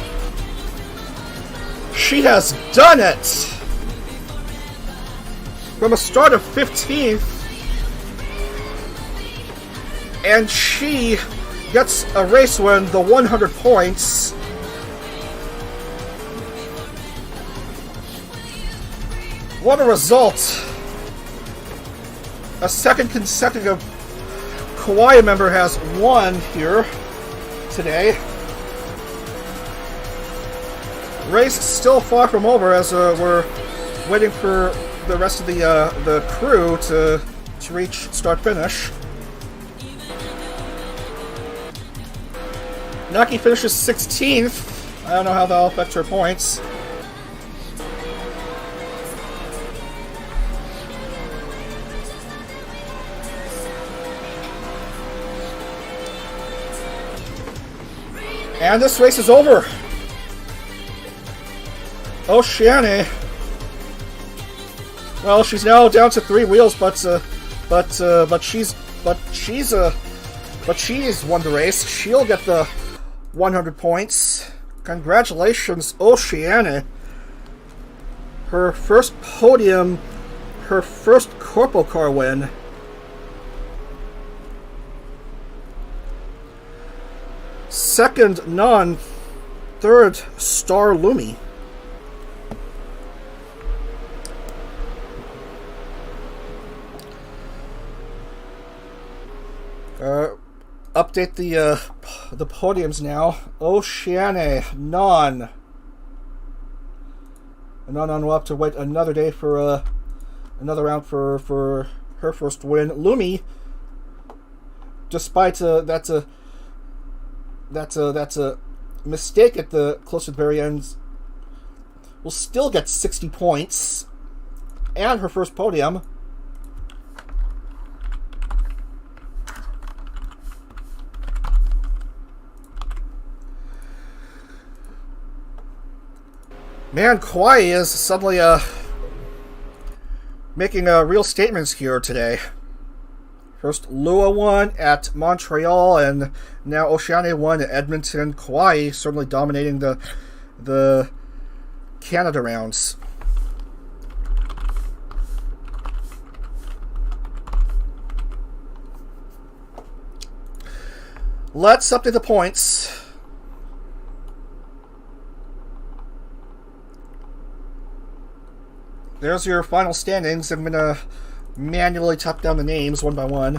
She has done it! From a start of 15th, and she gets a race win, the 100 points. What a result! A second consecutive Kauai member has won here today. Race still far from over as we're waiting for the rest of the crew to reach start finish. Naki finishes 16th. I don't know how that'll affect her points. And this race is over. Oceane. Well, she's now down to 3 wheels, but she's won the race. She'll get the 100 points. Congratulations, Oceane. Her first podium, her first CorpoCar win. Second none, third Star Lumi. Update the podiums now. Oceane, none. None will have to wait another day for another round for her first win. Lumi, despite that's a mistake at the close to the very end, will still get 60 points and her first podium. Man, Kauai is suddenly making real statements here today. First, Lua won at Montreal, and now Oceane won at Edmonton. Kauai certainly dominating the Canada rounds. Let's update the points. There's your final standings. I'm going to manually type down the names one by one.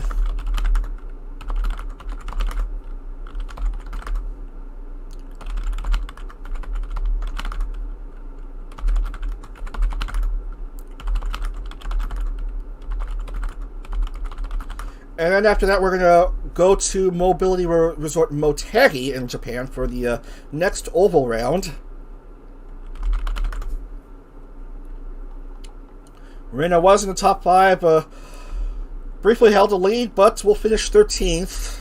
And then after that, we're going to go to Mobility Resort Motegi in Japan for the next oval round. Rena was in the top 5, briefly held the lead, but will finish 13th.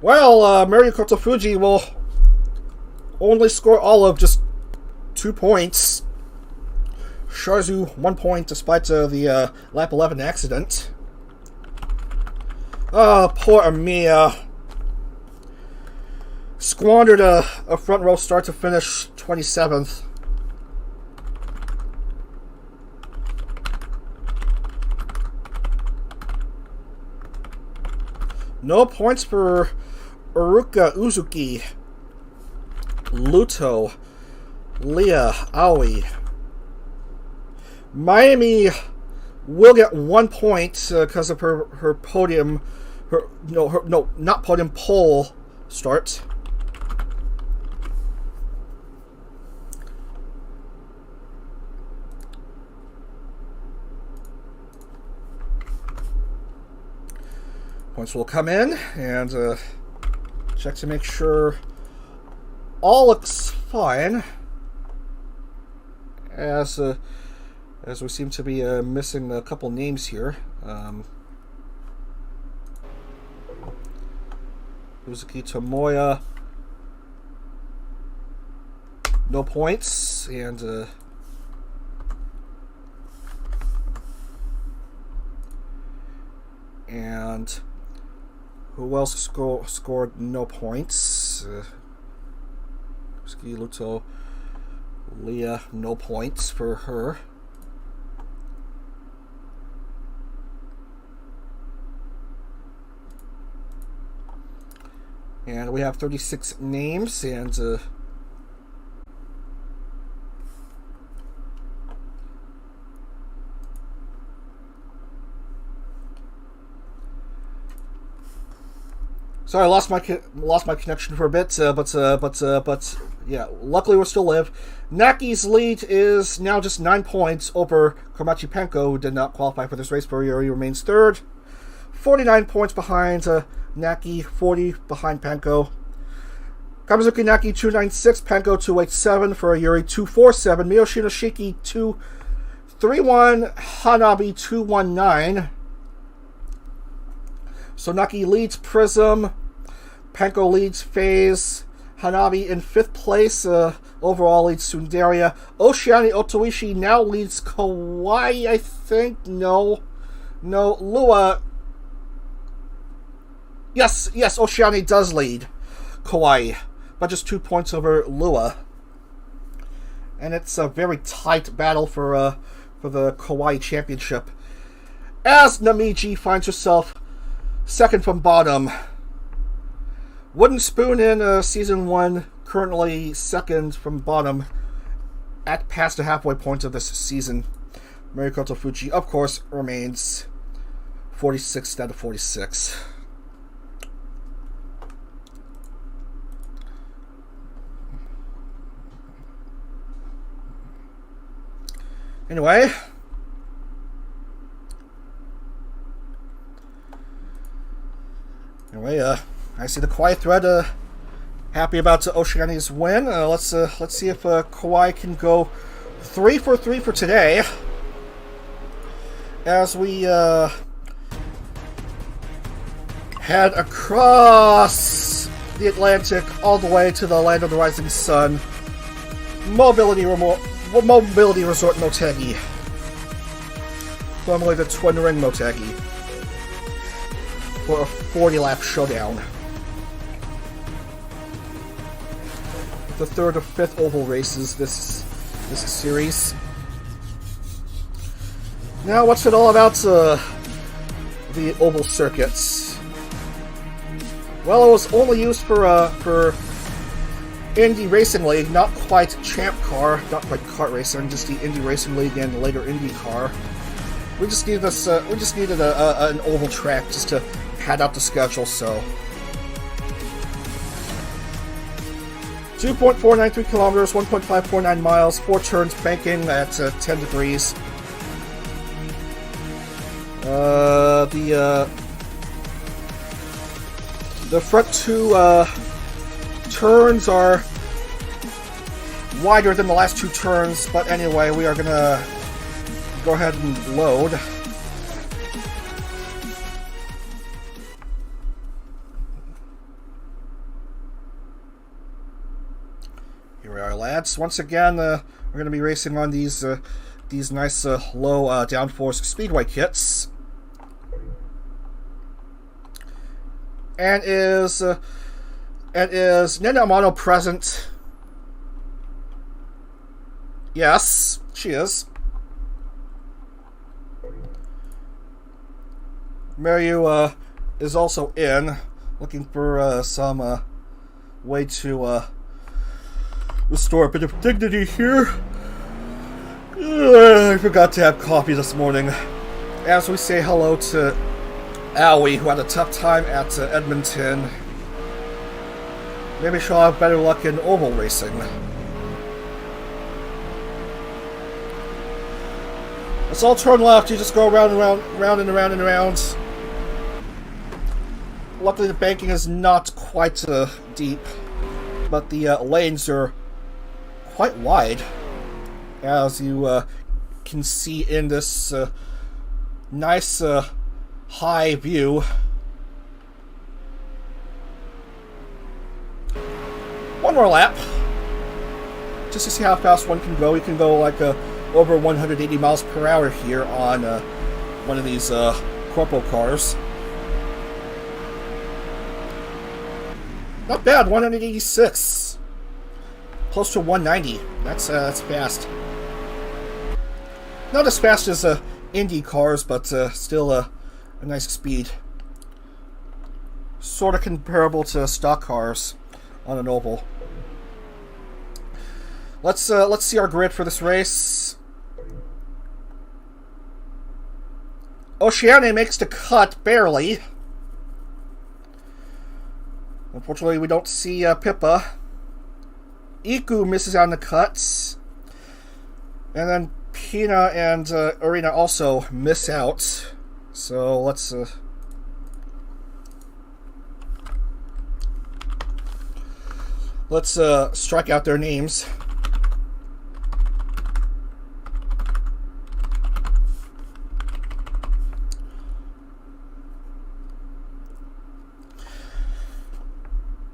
Well, Mario Kotofuji will only score all of just 2 points. Sharzu 1 point despite the lap 11 accident. Oh, poor Amiya. Squandered a front row start to finish 27th. No points for Uruka Uzuki, Luto, Leah, Aoi. Miami will get 1 point because of her podium, not podium, pole start. Points will come in and check to make sure all looks fine as as we seem to be missing a couple names here. Uzuki Tomoya, no points, and who else scored no points? Ski Luto Leah, no points for her. And we have 36 names, and sorry, I lost my connection for a bit, but yeah, luckily we're still live. Naki's lead is now just 9 points over Komachi Penko, who did not qualify for this race, but he remains third. 49 points behind Naki, 40 behind Penko. Kamizuki Naki 296, Penko 287, for Yuri 247, Miyoshino Shiki 231, Hanabi 219. So Naki leads Prism, Penko leads Phase, Hanabi in 5th place, overall leads Sundaria. Oshiani Otoishi now leads Kawaii, I think. No, Lua. Yes, Oshiani does lead Kawaii, but just 2 points over Lua. And it's a very tight battle for the Kawaii Championship, as Namiji finds herself second from bottom. Wooden Spoon in Season 1, currently second from bottom at past the halfway point of this season. Marikoto Fuji, of course, remains 46th out of 46. Anyway, I see the Kawaii thread. Happy about Oshiani's win. Let's see if Kawaii can go 3 for 3 for today, as we head across the Atlantic all the way to the land of the rising sun. Mobility Resort Motegi, formerly the Twin Ring Motegi, for a 40-lap showdown. The third or fifth oval races this series. Now, what's it all about? The oval circuits. Well, it was only used for Indy Racing League, not quite Champ Car, not quite kart racing, just the Indy Racing League and later Indy Car. We just needed this. We just needed an oval track just to pad out the schedule. So, 2.493 kilometers, 1.549 miles, 4 turns, banking at 10 degrees. The front 2 turns are wider than the last 2 turns, but anyway, we are gonna go ahead and load. Here we are, lads. Once again, we're gonna be racing on these nice low downforce speedway kits. And is Nena Amano present? Yes, she is. Mario is also in, looking for some way to restore a bit of dignity here. I forgot to have coffee this morning. As we say hello to Aoi, who had a tough time at Edmonton. Maybe she'll have better luck in oval racing. Let's all turn left. You just go around and round and around and around. Luckily, the banking is not quite deep, but the lanes are quite wide as you can see in this nice high view. One more lap, just to see how fast one can go. You can go like over 180 miles per hour here on one of these corpo cars. Not bad, 186. Close to 190. That's fast. Not as fast as Indy cars, but still a nice speed. Sort of comparable to stock cars on an oval. Let's see our grid for this race. Oceane makes the cut barely. Unfortunately, we don't see Pippa. Iku misses on the cuts. And then Pina and Arena also miss out. So let's strike out their names.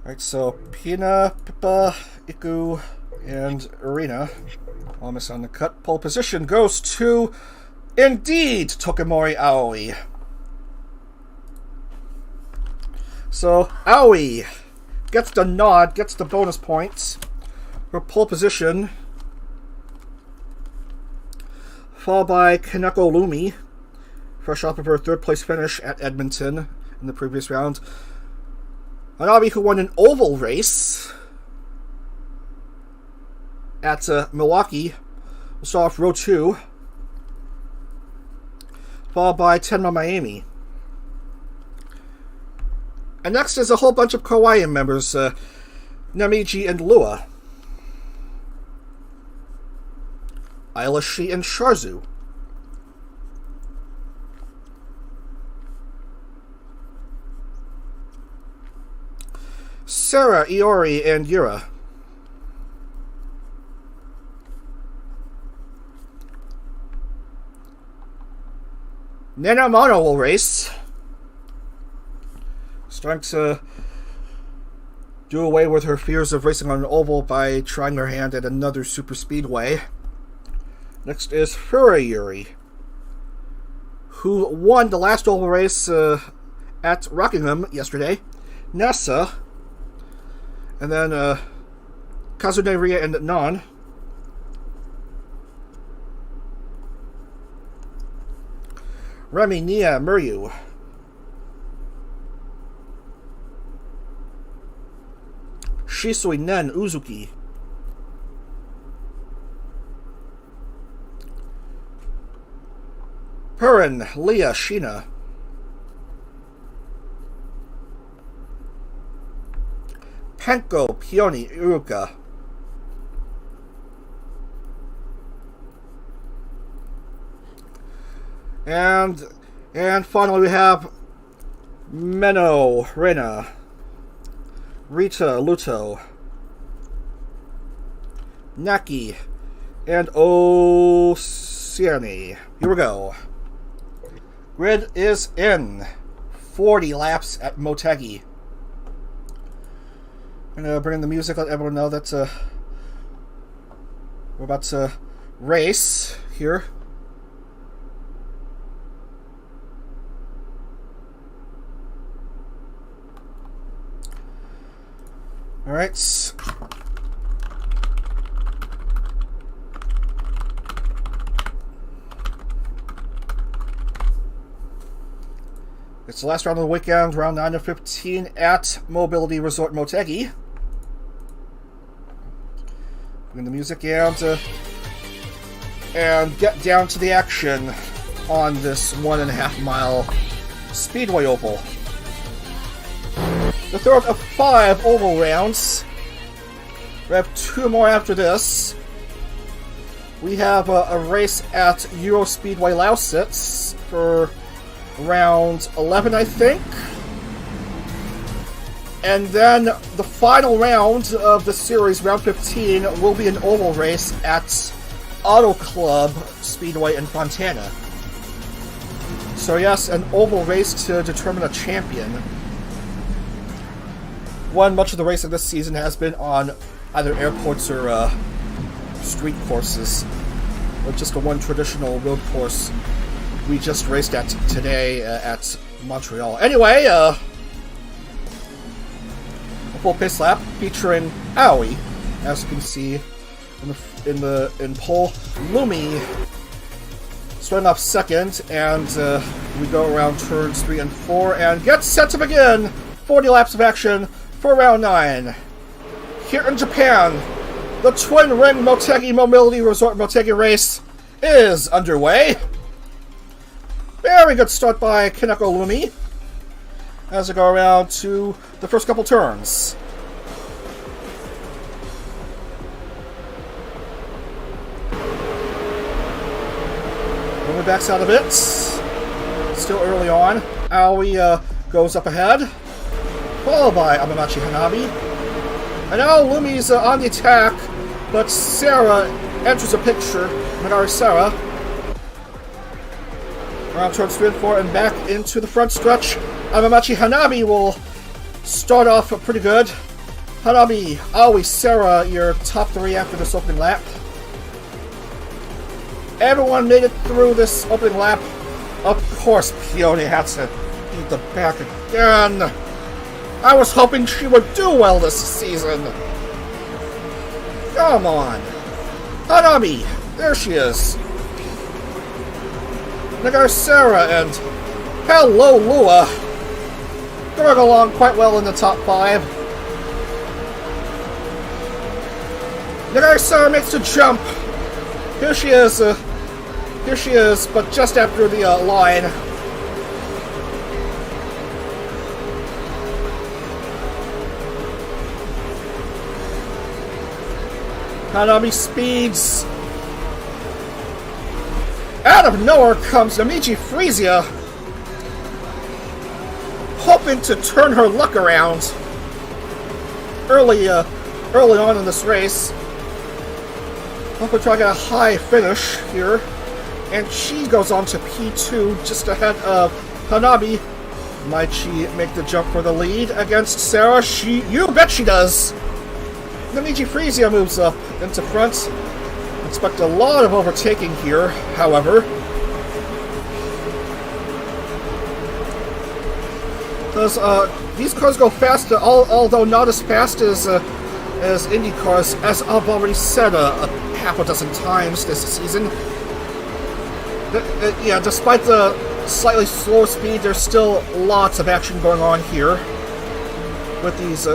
Alright, so Pina, Pippa, Iku, and Arena all miss on the cut. Pole position goes to, indeed, Tokamori Aoi. So, Aoi gets the nod, gets the bonus points for pole position. Followed by Kaneko Lumi, fresh off of her third place finish at Edmonton in the previous round. Hanabi, who won an oval race at Milwaukee, will start off row 2, followed by Tenma Miami. And next is a whole bunch of Kauaian members, Namiji and Lua, Eilishi and Sharzu, Sarah, Iori, and Yura. Nana Amano will race. Starting to do away with her fears of racing on an oval by trying her hand at another super speedway. Next is Furayuri, who won the last oval race at Rockingham yesterday. Nessa, and then Kazune Ria and Non. Remy, Nia, Muryu. Shisui, Nen, Uzuki. Purin, Leah, Shina. Penko, Pioni, Uruka. And finally we have Meno, Rena, Rita, Luto, Naki, and Oceani. Here we go. Grid is in. 40 laps at Motegi. I'm going to bring in the music, let everyone know that we're about to race here. Alright. It's the last round of the weekend, round 9 of 15 at Mobility Resort Motegi. Bring the music and get down to the action on this 1.5 mile speedway oval. The third of 5 oval rounds. We have 2 more after this. We have a race at Euro Speedway Lausitz for round 11, I think. And then the final round of the series, round 15, will be an oval race at Auto Club Speedway in Fontana. So yes, an oval race to determine a champion. One, much of the racing this season has been on either airports or street courses, or just the one traditional road course we just raced at today at Montreal. Anyway, a full pace lap featuring Aoi, as you can see in pole. Lumi starting off second, and we go around turns 3 and 4 and get set to begin 40 laps of action for round 9. Here in Japan, the Twin Ring Motegi Mobility Resort Motegi race is underway. Very good start by Kaneko Lumi as we go around to the first couple turns. Lumi backs out a bit. Still early on. Aoi goes up ahead, followed by Amamachi Hanabi. And now Lumi's on the attack, but Sarah enters the picture. Nagari Sarah. Around turns 3 and 4 and back into the front stretch. Amamachi Hanabi will start off pretty good. Hanabi, Aoi, Sarah, your top 3 after this opening lap. Everyone made it through this opening lap. Of course, Peony had to beat the back again. I was hoping she would do well this season. Come on. Hanabi, there she is. Nagari Sarah and Hello Lua going along quite well in the top 5. Nagari Sarah makes the jump. Here she is, but just after the line. Hanabi speeds. Out of nowhere comes Namiji Frisia, hoping to turn her luck around early on in this race. Hoping to try to get a high finish here. And she goes on to P2 just ahead of Hanabi. Might she make the jump for the lead against Sarah? You bet she does! Namiji Frisia moves up into front. Expect a lot of overtaking here, however. Because these cars go fast, although not as fast as Indy cars, as I've already said a half a dozen times this season. Yeah, despite the slightly slower speed, there's still lots of action going on here with these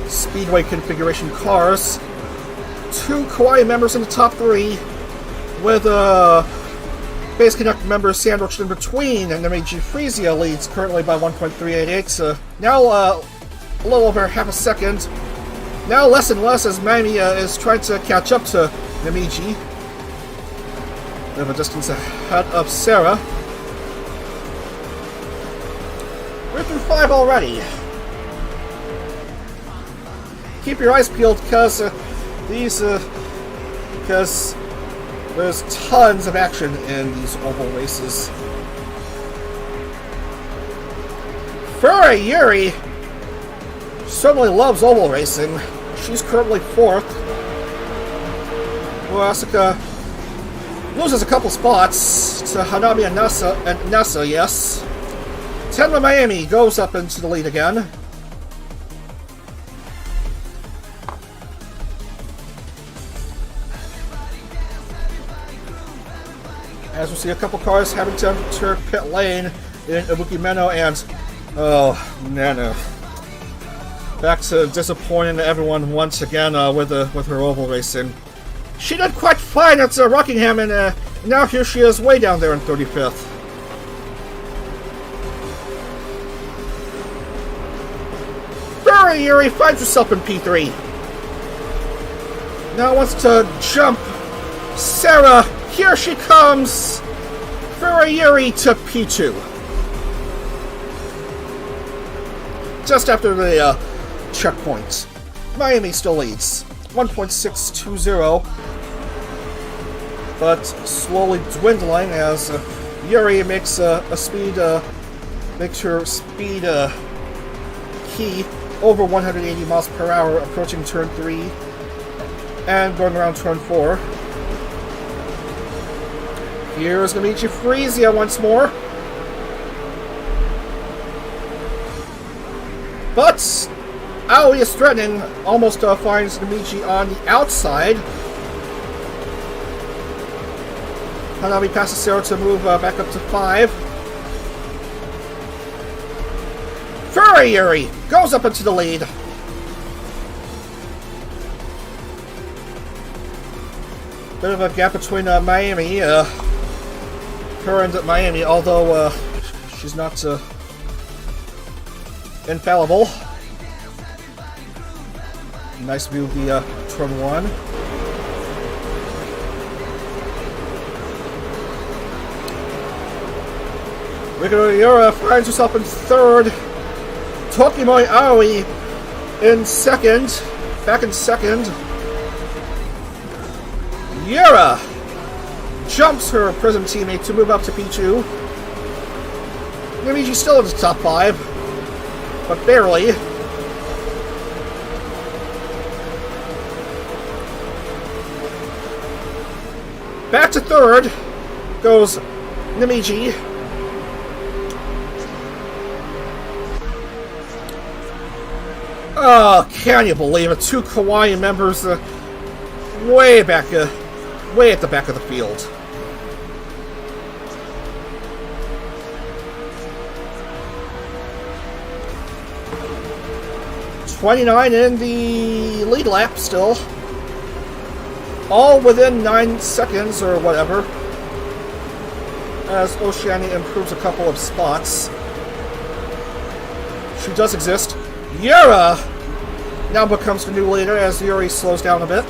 Speedway configuration cars. 2 Kawaii members in the top 3, with Base Connect member sandwiched in between, and Namiji Frisia leads currently by 1.388. Now a little over half a second. Now less and less as Mamiya is trying to catch up to Namiji. Bit of a distance ahead of Sarah. We're through 5 already. Keep your eyes peeled, because there's tons of action in these oval races. Furry Yuri certainly loves oval racing. She's currently 4th. Asuka loses a couple spots to Hanabi and Nasa, yes. Tenma Miami goes up into the lead again. As we see a couple cars having to enter pit lane in Ibuki Meno and Nano. Back to disappointing everyone once again with her oval racing. She did quite fine at Rockingham, and now here she is way down there in 35th. Furry Yuri finds herself in P3. Now wants to jump. Sarah, here she comes. Furry Yuri to P2. Just after the checkpoint. Miami still leads. 1.620, but slowly dwindling as Yuri makes her speed key over 180 miles per hour, approaching turn 3 and going around turn 4. Here's Namichi Frisia once more. But Aoi is threatening, almost finds Namichi on the outside. Hanabi passes Sarah to move back up to 5. Furry Yuri goes up into the lead. Bit of a gap between Miami, her and Miami, although she's not infallible. Nice view of the turn 1. Rigoriura finds herself in 3rd. Tokimoi Aoi in 2nd. Back in 2nd. Yura jumps her Prism teammate to move up to P2. Namichi still in the top 5, but barely. Back to 3rd goes Namichi. Oh, can you believe it? 2 Kawaii members way back, way at the back of the field. '29 in the lead lap still. All within 9 seconds or whatever. As Oceania improves a couple of spots. She does exist. Yura now becomes the new leader as Yuri slows down a bit.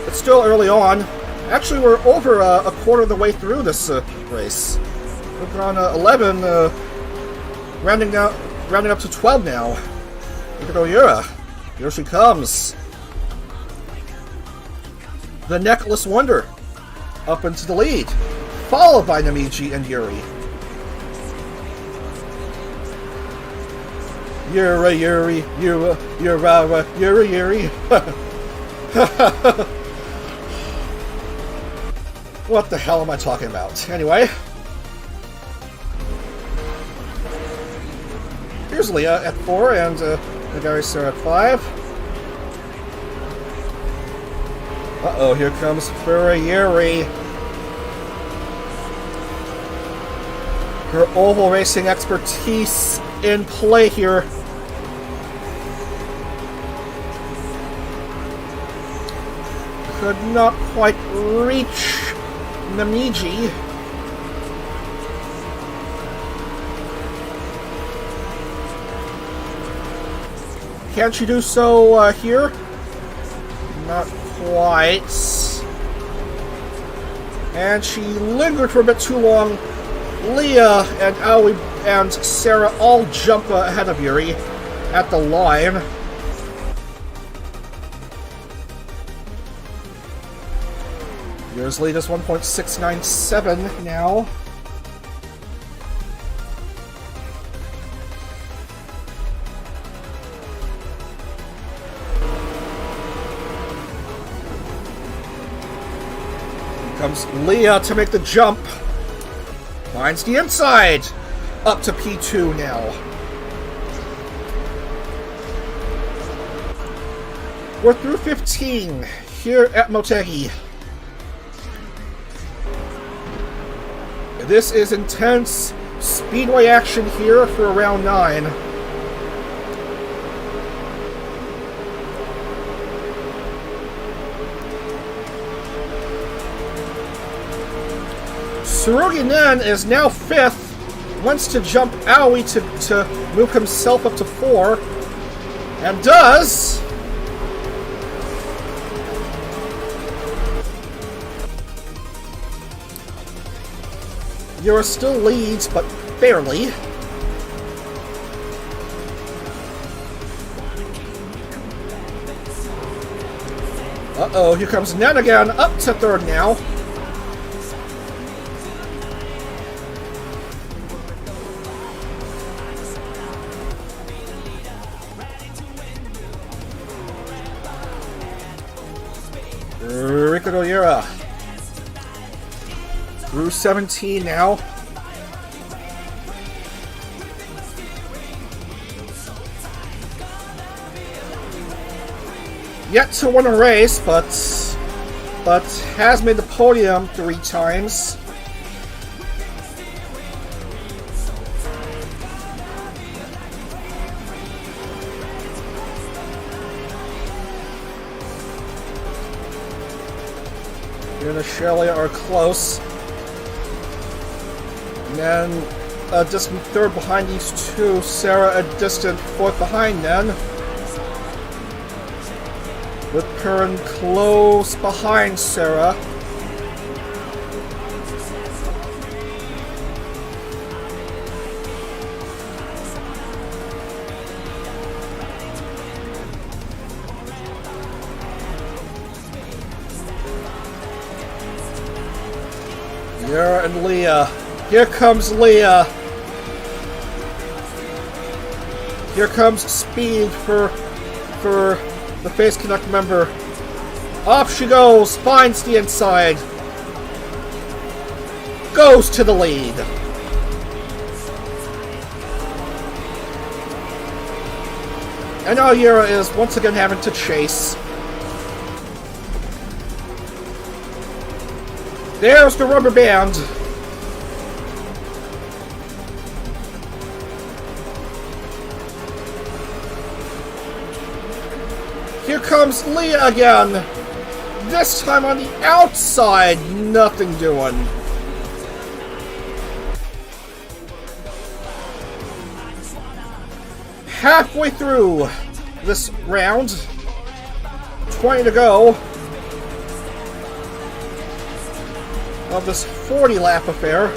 It's still early on. Actually, we're over a quarter of the way through this race. We're on 11, rounding up to 12 now. Look at Yura. Here she comes. The Necklace Wonder up into the lead, followed by Namichi and Yuri. Yuri, Yuri, Yura, Yura, Yuri, Yuri. What the hell am I talking about? Anyway. Here's Leah at 4 and Nagari Sarah at 5. Uh-oh, here comes Yuri. Her oval racing expertise in play here. Could not quite reach Namichi. Can she do so here? Not quite. And she lingered for a bit too long. Leah and Aoi and Sarah all jump ahead of Yuri at the line. Yuri's lead is 1.697 now. Here comes Leah to make the jump. Finds the inside. Up to P2 now. We're through 15 here at Motegi. This is intense speedway action here for round 9. Tsurugi Nen is now 5th. Wants to jump Aoi to move himself up to 4. And does. Yura still leads, but barely. Uh-oh, here comes Nen again, up to third now. Ricardo through 17 now. Yet to win a race, but has made the podium 3 times. He and Australia are close. And then a distant third behind these two. Sarah a distant fourth behind then. With Perrin close behind Sarah. Yara and Leah. Here comes Leah. Here comes speed for the Face Connect member. Off she goes, finds the inside. Goes to the lead. And now Yara is once again having to chase. There's the rubber band. Here comes Leah again. This time on the outside, nothing doing. Halfway through this round, 20 to go of this 40-lap affair.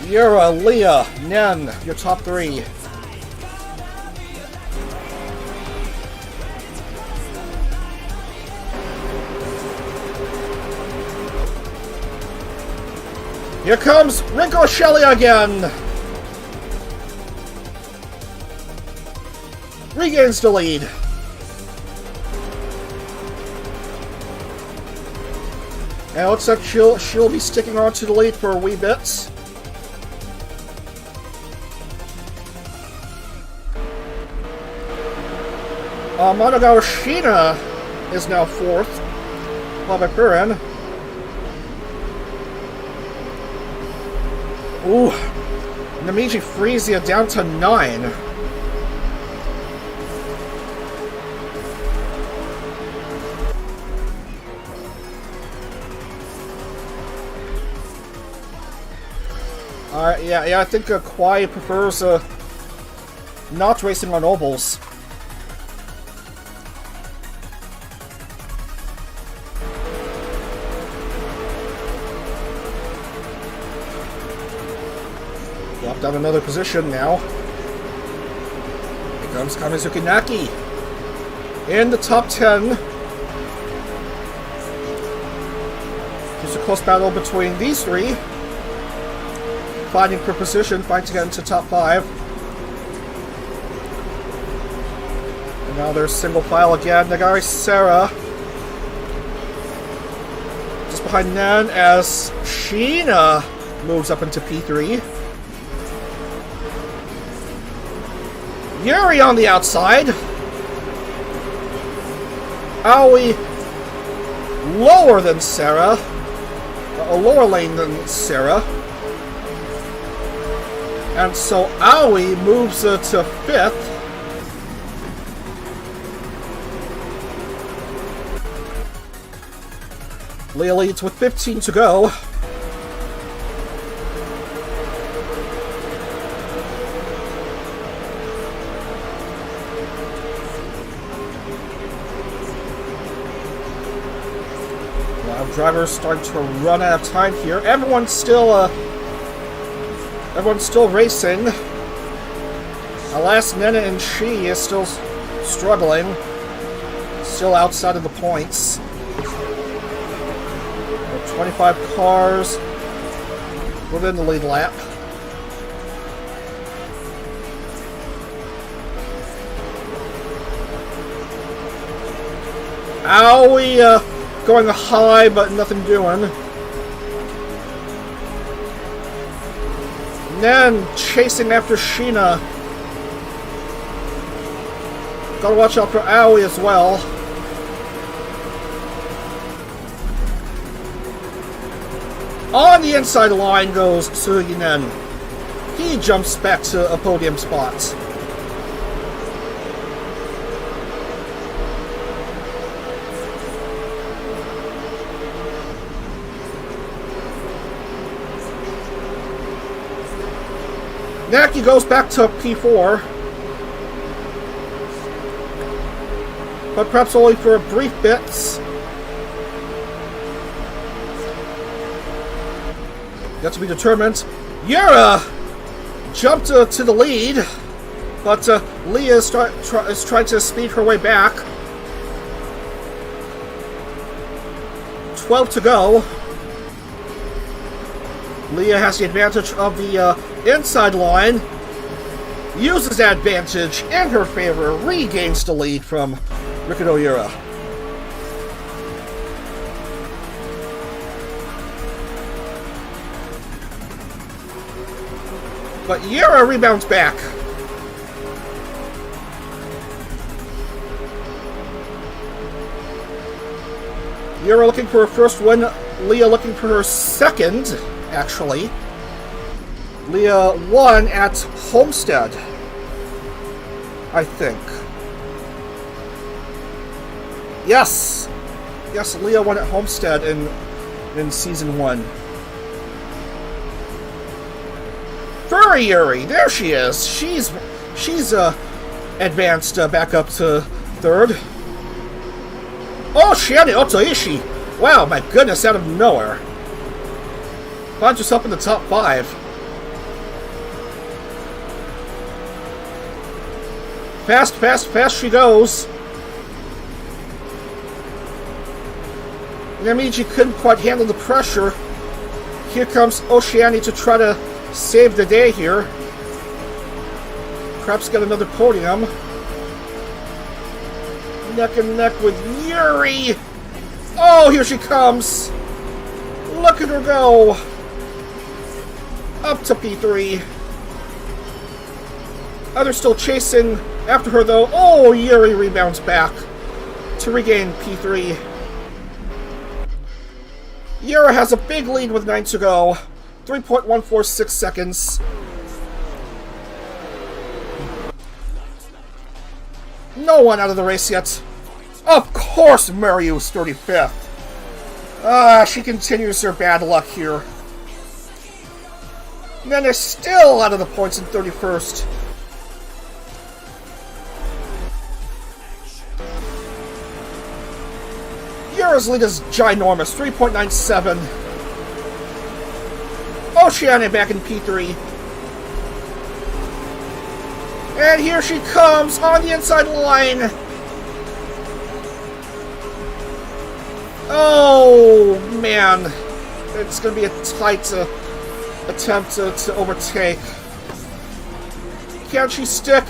Yura, Leah, Nen, your top 3. Here comes Rinko Shelley again. Regains the lead. And it looks like she'll be sticking on to the lead for a wee bit. Monogawa Shina is now 4th. Papakurin. Ooh. Namiji Frezia down to 9. Yeah, I think Kwai prefers not racing on ovals. Dropped down another position now. Here comes Kamizuki Naki in the top 10. Just a close battle between these 3. Fighting for position, fighting to get into top 5. And now there's single file again. Nagari Sarah just behind Nan as Sheena moves up into P3. Yuri on the outside. Aoi lower than Sarah. A lower lane than Sarah. And so Aoi moves to 5th. Leah leads with 15 to go. Drivers starting to run out of time here. Everyone's still racing. Alas, Nena and She is still struggling. Still outside of the points. 25 cars within the lead lap. Aoi going high, but nothing doing. Then chasing after Sheena. Gotta watch out for Aoi as well. On the inside line goes Suginen. He jumps back to a podium spot. Naki goes back to P4. But perhaps only for brief bits. Got to be determined. Yura jumped to the lead, but Leah is trying to speed her way back. 12 to go. Leah has the advantage of the inside line. Uses that advantage in her favor. Regains the lead from Ricardo Yura. But Yura rebounds back. Yura looking for her first win. Leah looking for her second, actually. Leah won at Homestead, I think. Yes! Yes, Leah won at Homestead in Season 1. Furry Yuri, there she is. She's advanced back up to third. Oh, Shiane Otoishi! Wow, my goodness, out of nowhere. Finds herself in the top 5. Fast, fast, fast she goes. Namiji couldn't quite handle the pressure. Here comes Oceani to try to save the day here. Perhaps get another podium. Neck and neck with Yuri. Oh, here she comes. Look at her go. Up to P3. Others still chasing after her though. Oh, Yuri rebounds back to regain P3. Yura has a big lead with 9 to go. 3.146 seconds. No one out of the race yet. Of course, Mariu's 35th. She continues her bad luck here. Then they're still out of the points in 31st. Yura's lead is ginormous, 3.97. Oceania back in P3. And here she comes on the inside line. Oh, man. It's going to be a tight attempt to overtake. Can she stick?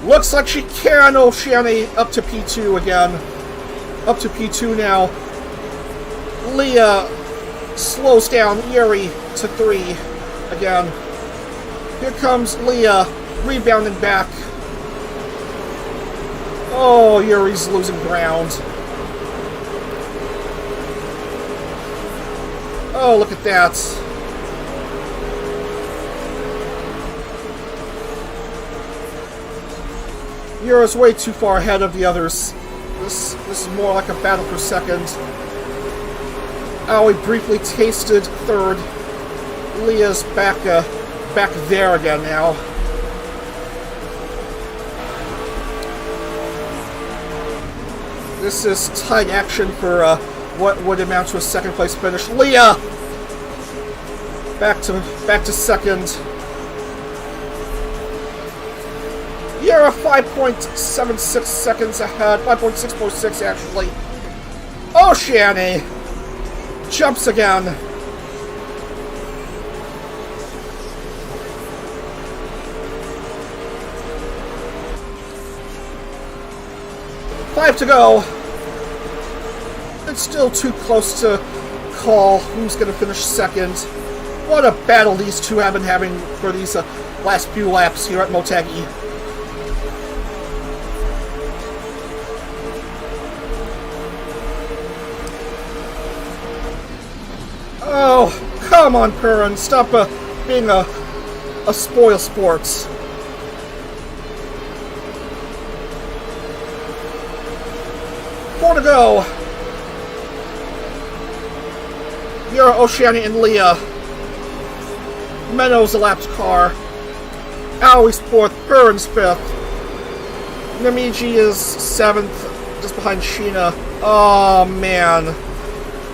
Looks like she can. Oceania up to P2 again. Up to P2 now. Leah slows down Yuri to 3 again. Here comes Leah rebounding back. Oh, Yuri's losing ground. Oh, look at that. Yuri's way too far ahead of the others. This is more like a battle for second. Aoi briefly tasted third. Leah's back there again now. This is tight action for what would amount to a second place finish. Leah back to second. You're 5.76 seconds ahead. 5.646 actually. Oceani jumps again. Five to go. It's still too close to call who's going to finish second. What a battle these two have been having for these last few laps here at Motegi. Oh, come on, Perrin. Stop being a spoil sports. Four to go. You're Oceania and Leah. Meadows' elapsed car. Aoi's fourth. Perrin's fifth. Namiji is seventh, just behind Sheena. Oh, man.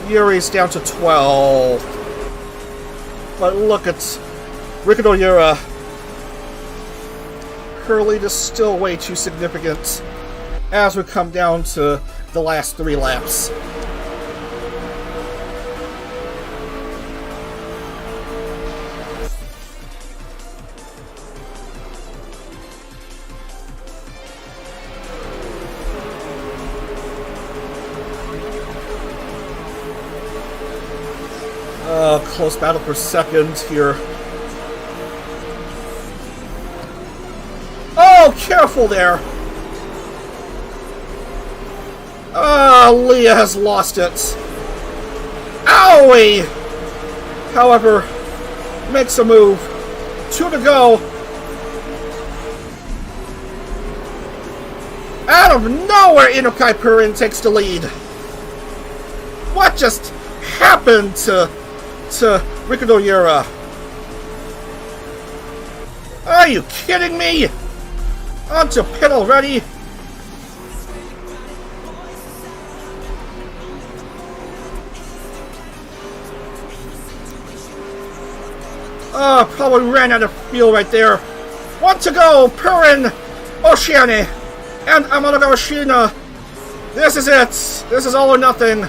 Yuri's down to 12. But look at Ricardo Yura. Her lead is still way too significant as we come down to the last 3 laps. Close battle for second here. Oh, careful there! Leah has lost it. Owie! However, makes a move. 2 to go. Out of nowhere, Inokai Purin takes the lead. What just happened to Ricardo Yura? Are you kidding me? Onto pit already? Oh, probably ran out of fuel right there. 1 to go. Purin, Oceani, and Amado Shina. This is it. This is all or nothing.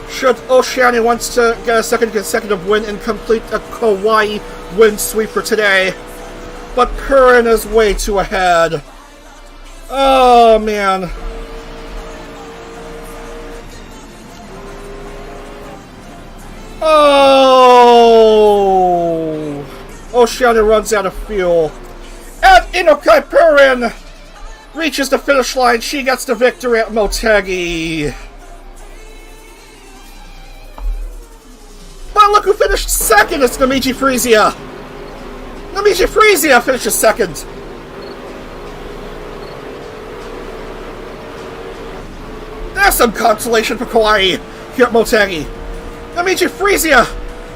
Should Oceani wants to get a second consecutive win and complete a Kauai win sweep for today. But Purin is way too ahead. Oh, man. Oh! Oceani runs out of fuel. And Inokai Purin reaches the finish line. She gets the victory at Motegi. But look who finished second! It's Namiji Frisia! Namiji Frisia finishes second! There's some consolation for Kauai here at Motegi. Namiji Frisia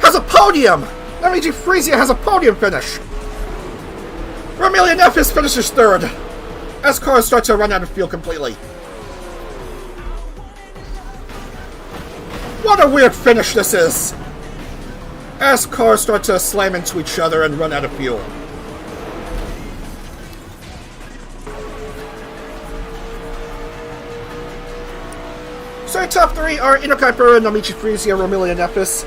has a podium! Namiji Frisia has a podium finish! Romelia Nefis finishes third, as cars start to run out of fuel completely. What a weird finish this is! As cars start to slam into each other and run out of fuel. So our top 3 are Inokai Purin, Namiji Frisia, Romelia Nefis.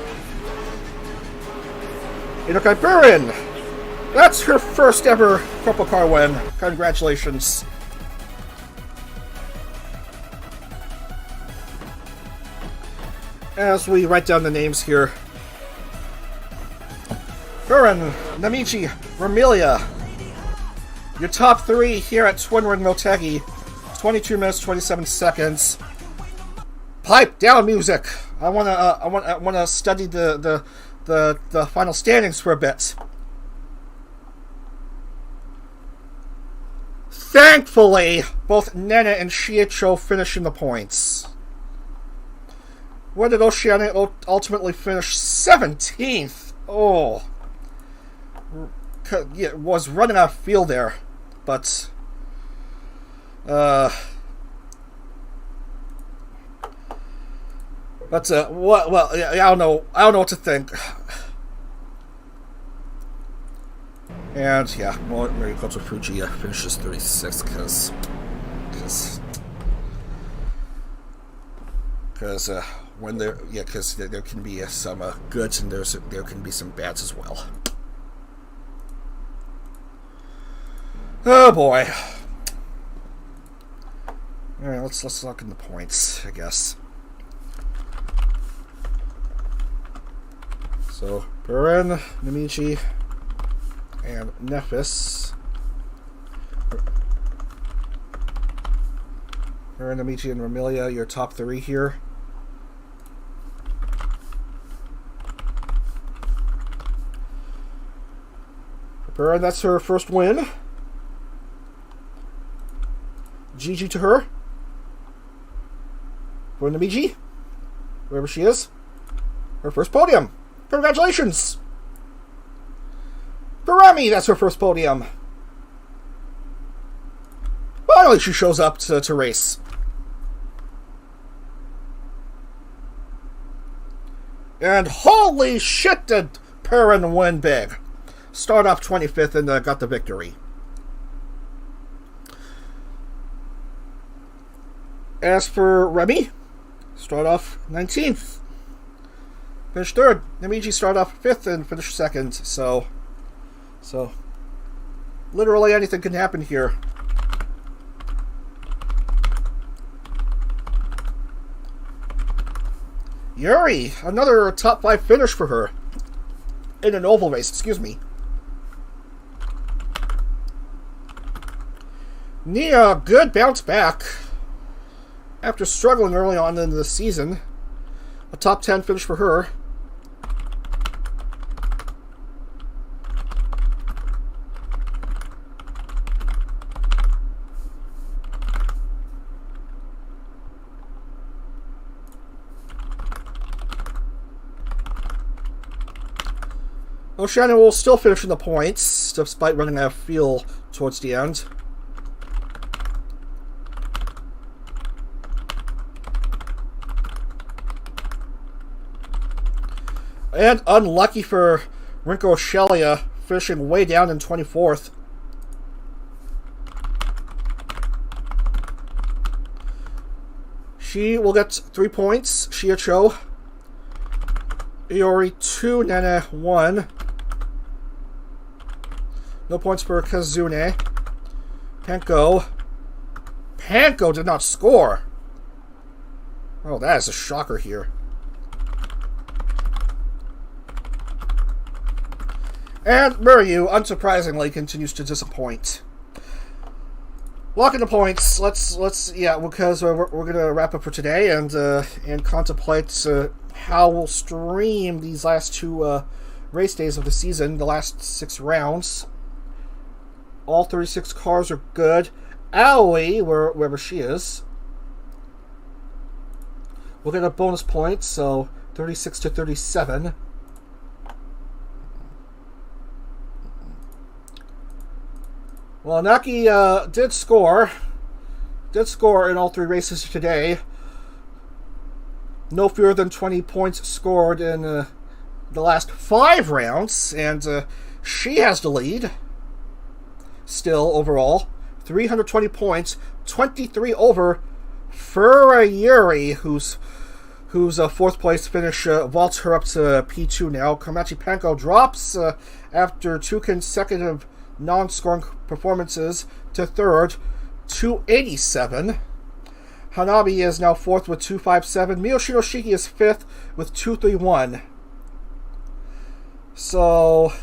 Inokai Purin! That's her first ever CorpoCar win. Congratulations. As we write down the names here. Purin, Namiji, Romelia. Your top 3 here at Twin Ring Motegi. 22 minutes, 27 seconds. Pipe down music. I wanna study the final standings for a bit. Thankfully, both Nena and Shiicho finish in the points. Where did Oceania ultimately finish? 17th. Oh. Yeah, was running out of fuel there, but But what? Well, yeah, I don't know. I don't know what to think. And yeah, Marikoto Fuji finishes 36 because when there can be some goods and there can be some bads as well. Oh boy. All right, let's look in the points, I guess. So Buren, Namichi, and Nephis. Buren, Namichi, and Ramilia, your top 3 here. For Buren, that's her first win. GG to her. For Namichi, wherever she is, her first podium. Congratulations! For Rami, that's her first podium. Finally, she shows up to race. And holy shit, did Perrin win big. Start off 25th and got the victory. As for Remy, start off 19th. Finish 3rd. Namichi start off 5th and finish 2nd. So literally anything can happen here. Yuri, another top 5 finish for her. In an oval race, excuse me. Nia, good bounce back. After struggling early on in the season. A top 10 finish for her. Oceania will still finish in the points, despite running out of fuel towards the end. And unlucky for Rinko Shelia, finishing way down in 24th. She will get 3 points. Shia Cho. Iori 2, Nene 1. No points for Kazune. Panko. Panko did not score. Oh, that is a shocker here. And Muryu, unsurprisingly, continues to disappoint. Locking the points. Let's yeah, because we're gonna wrap up for today and contemplate how we'll stream these last 2 race days of the season, the last 6 rounds. All 36 cars are good. Aoi, wherever she is, we'll get a bonus point, so 36 to 37. Well, Naki did score in all 3 races today. No fewer than 20 points scored in the last 5 rounds, and she has the lead. Still, overall, 320 points, 23 over Furayuri, whose 4th place finish vaults her up to P2 now. Komachi Panko drops after 2 consecutive non-scoring performances to 3rd, 287. Hanabi is now 4th with 257. Miyoshino Shiki is 5th with 231. So,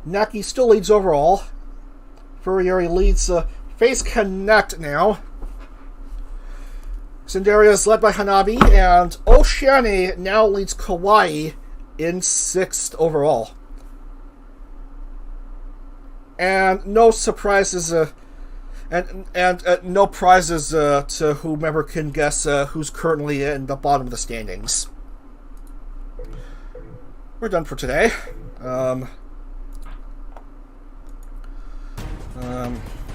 Naki still leads overall. Furrieri leads Face Connect now. Cinderia is led by Hanabi, and Oceani now leads Kawaii in 6th overall. And no surprises, and no prizes to whomever can guess who's currently in the bottom of the standings. We're done for today.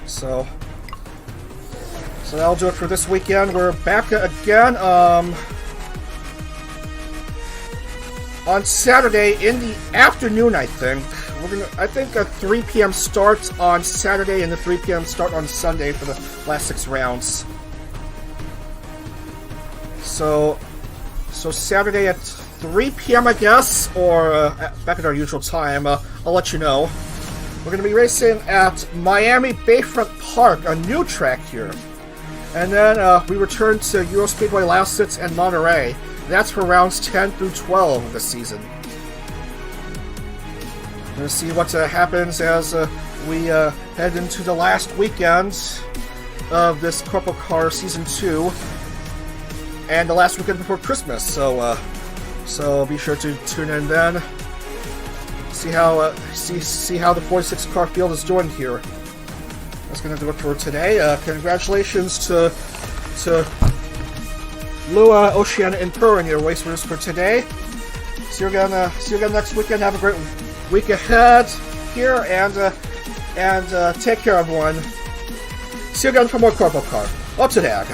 So that'll do it for this weekend. We're back again. on Saturday in the afternoon, I think. I think a 3 p.m. start on Saturday and a 3 p.m. start on Sunday for the last 6 rounds. So Saturday at 3 p.m. I guess, or back at our usual time. I'll let you know. We're going to be racing at Miami Bayfront Park, a new track here. And then we return to Eurospeedway Lausitz and Monterey. That's for rounds 10 through 12 of the season. We're going to see what happens as we head into the last weekend of this CorpoCar Season 2. And the last weekend before Christmas. So be sure to tune in then. See how the 46 car field is doing here. That's going to do it for today. Congratulations to Lua, Oceana, and Pearl in your race winners for today. See you again next weekend. Have a great week ahead here, and take care, everyone. See you again for more CorpoCar. Up to dag.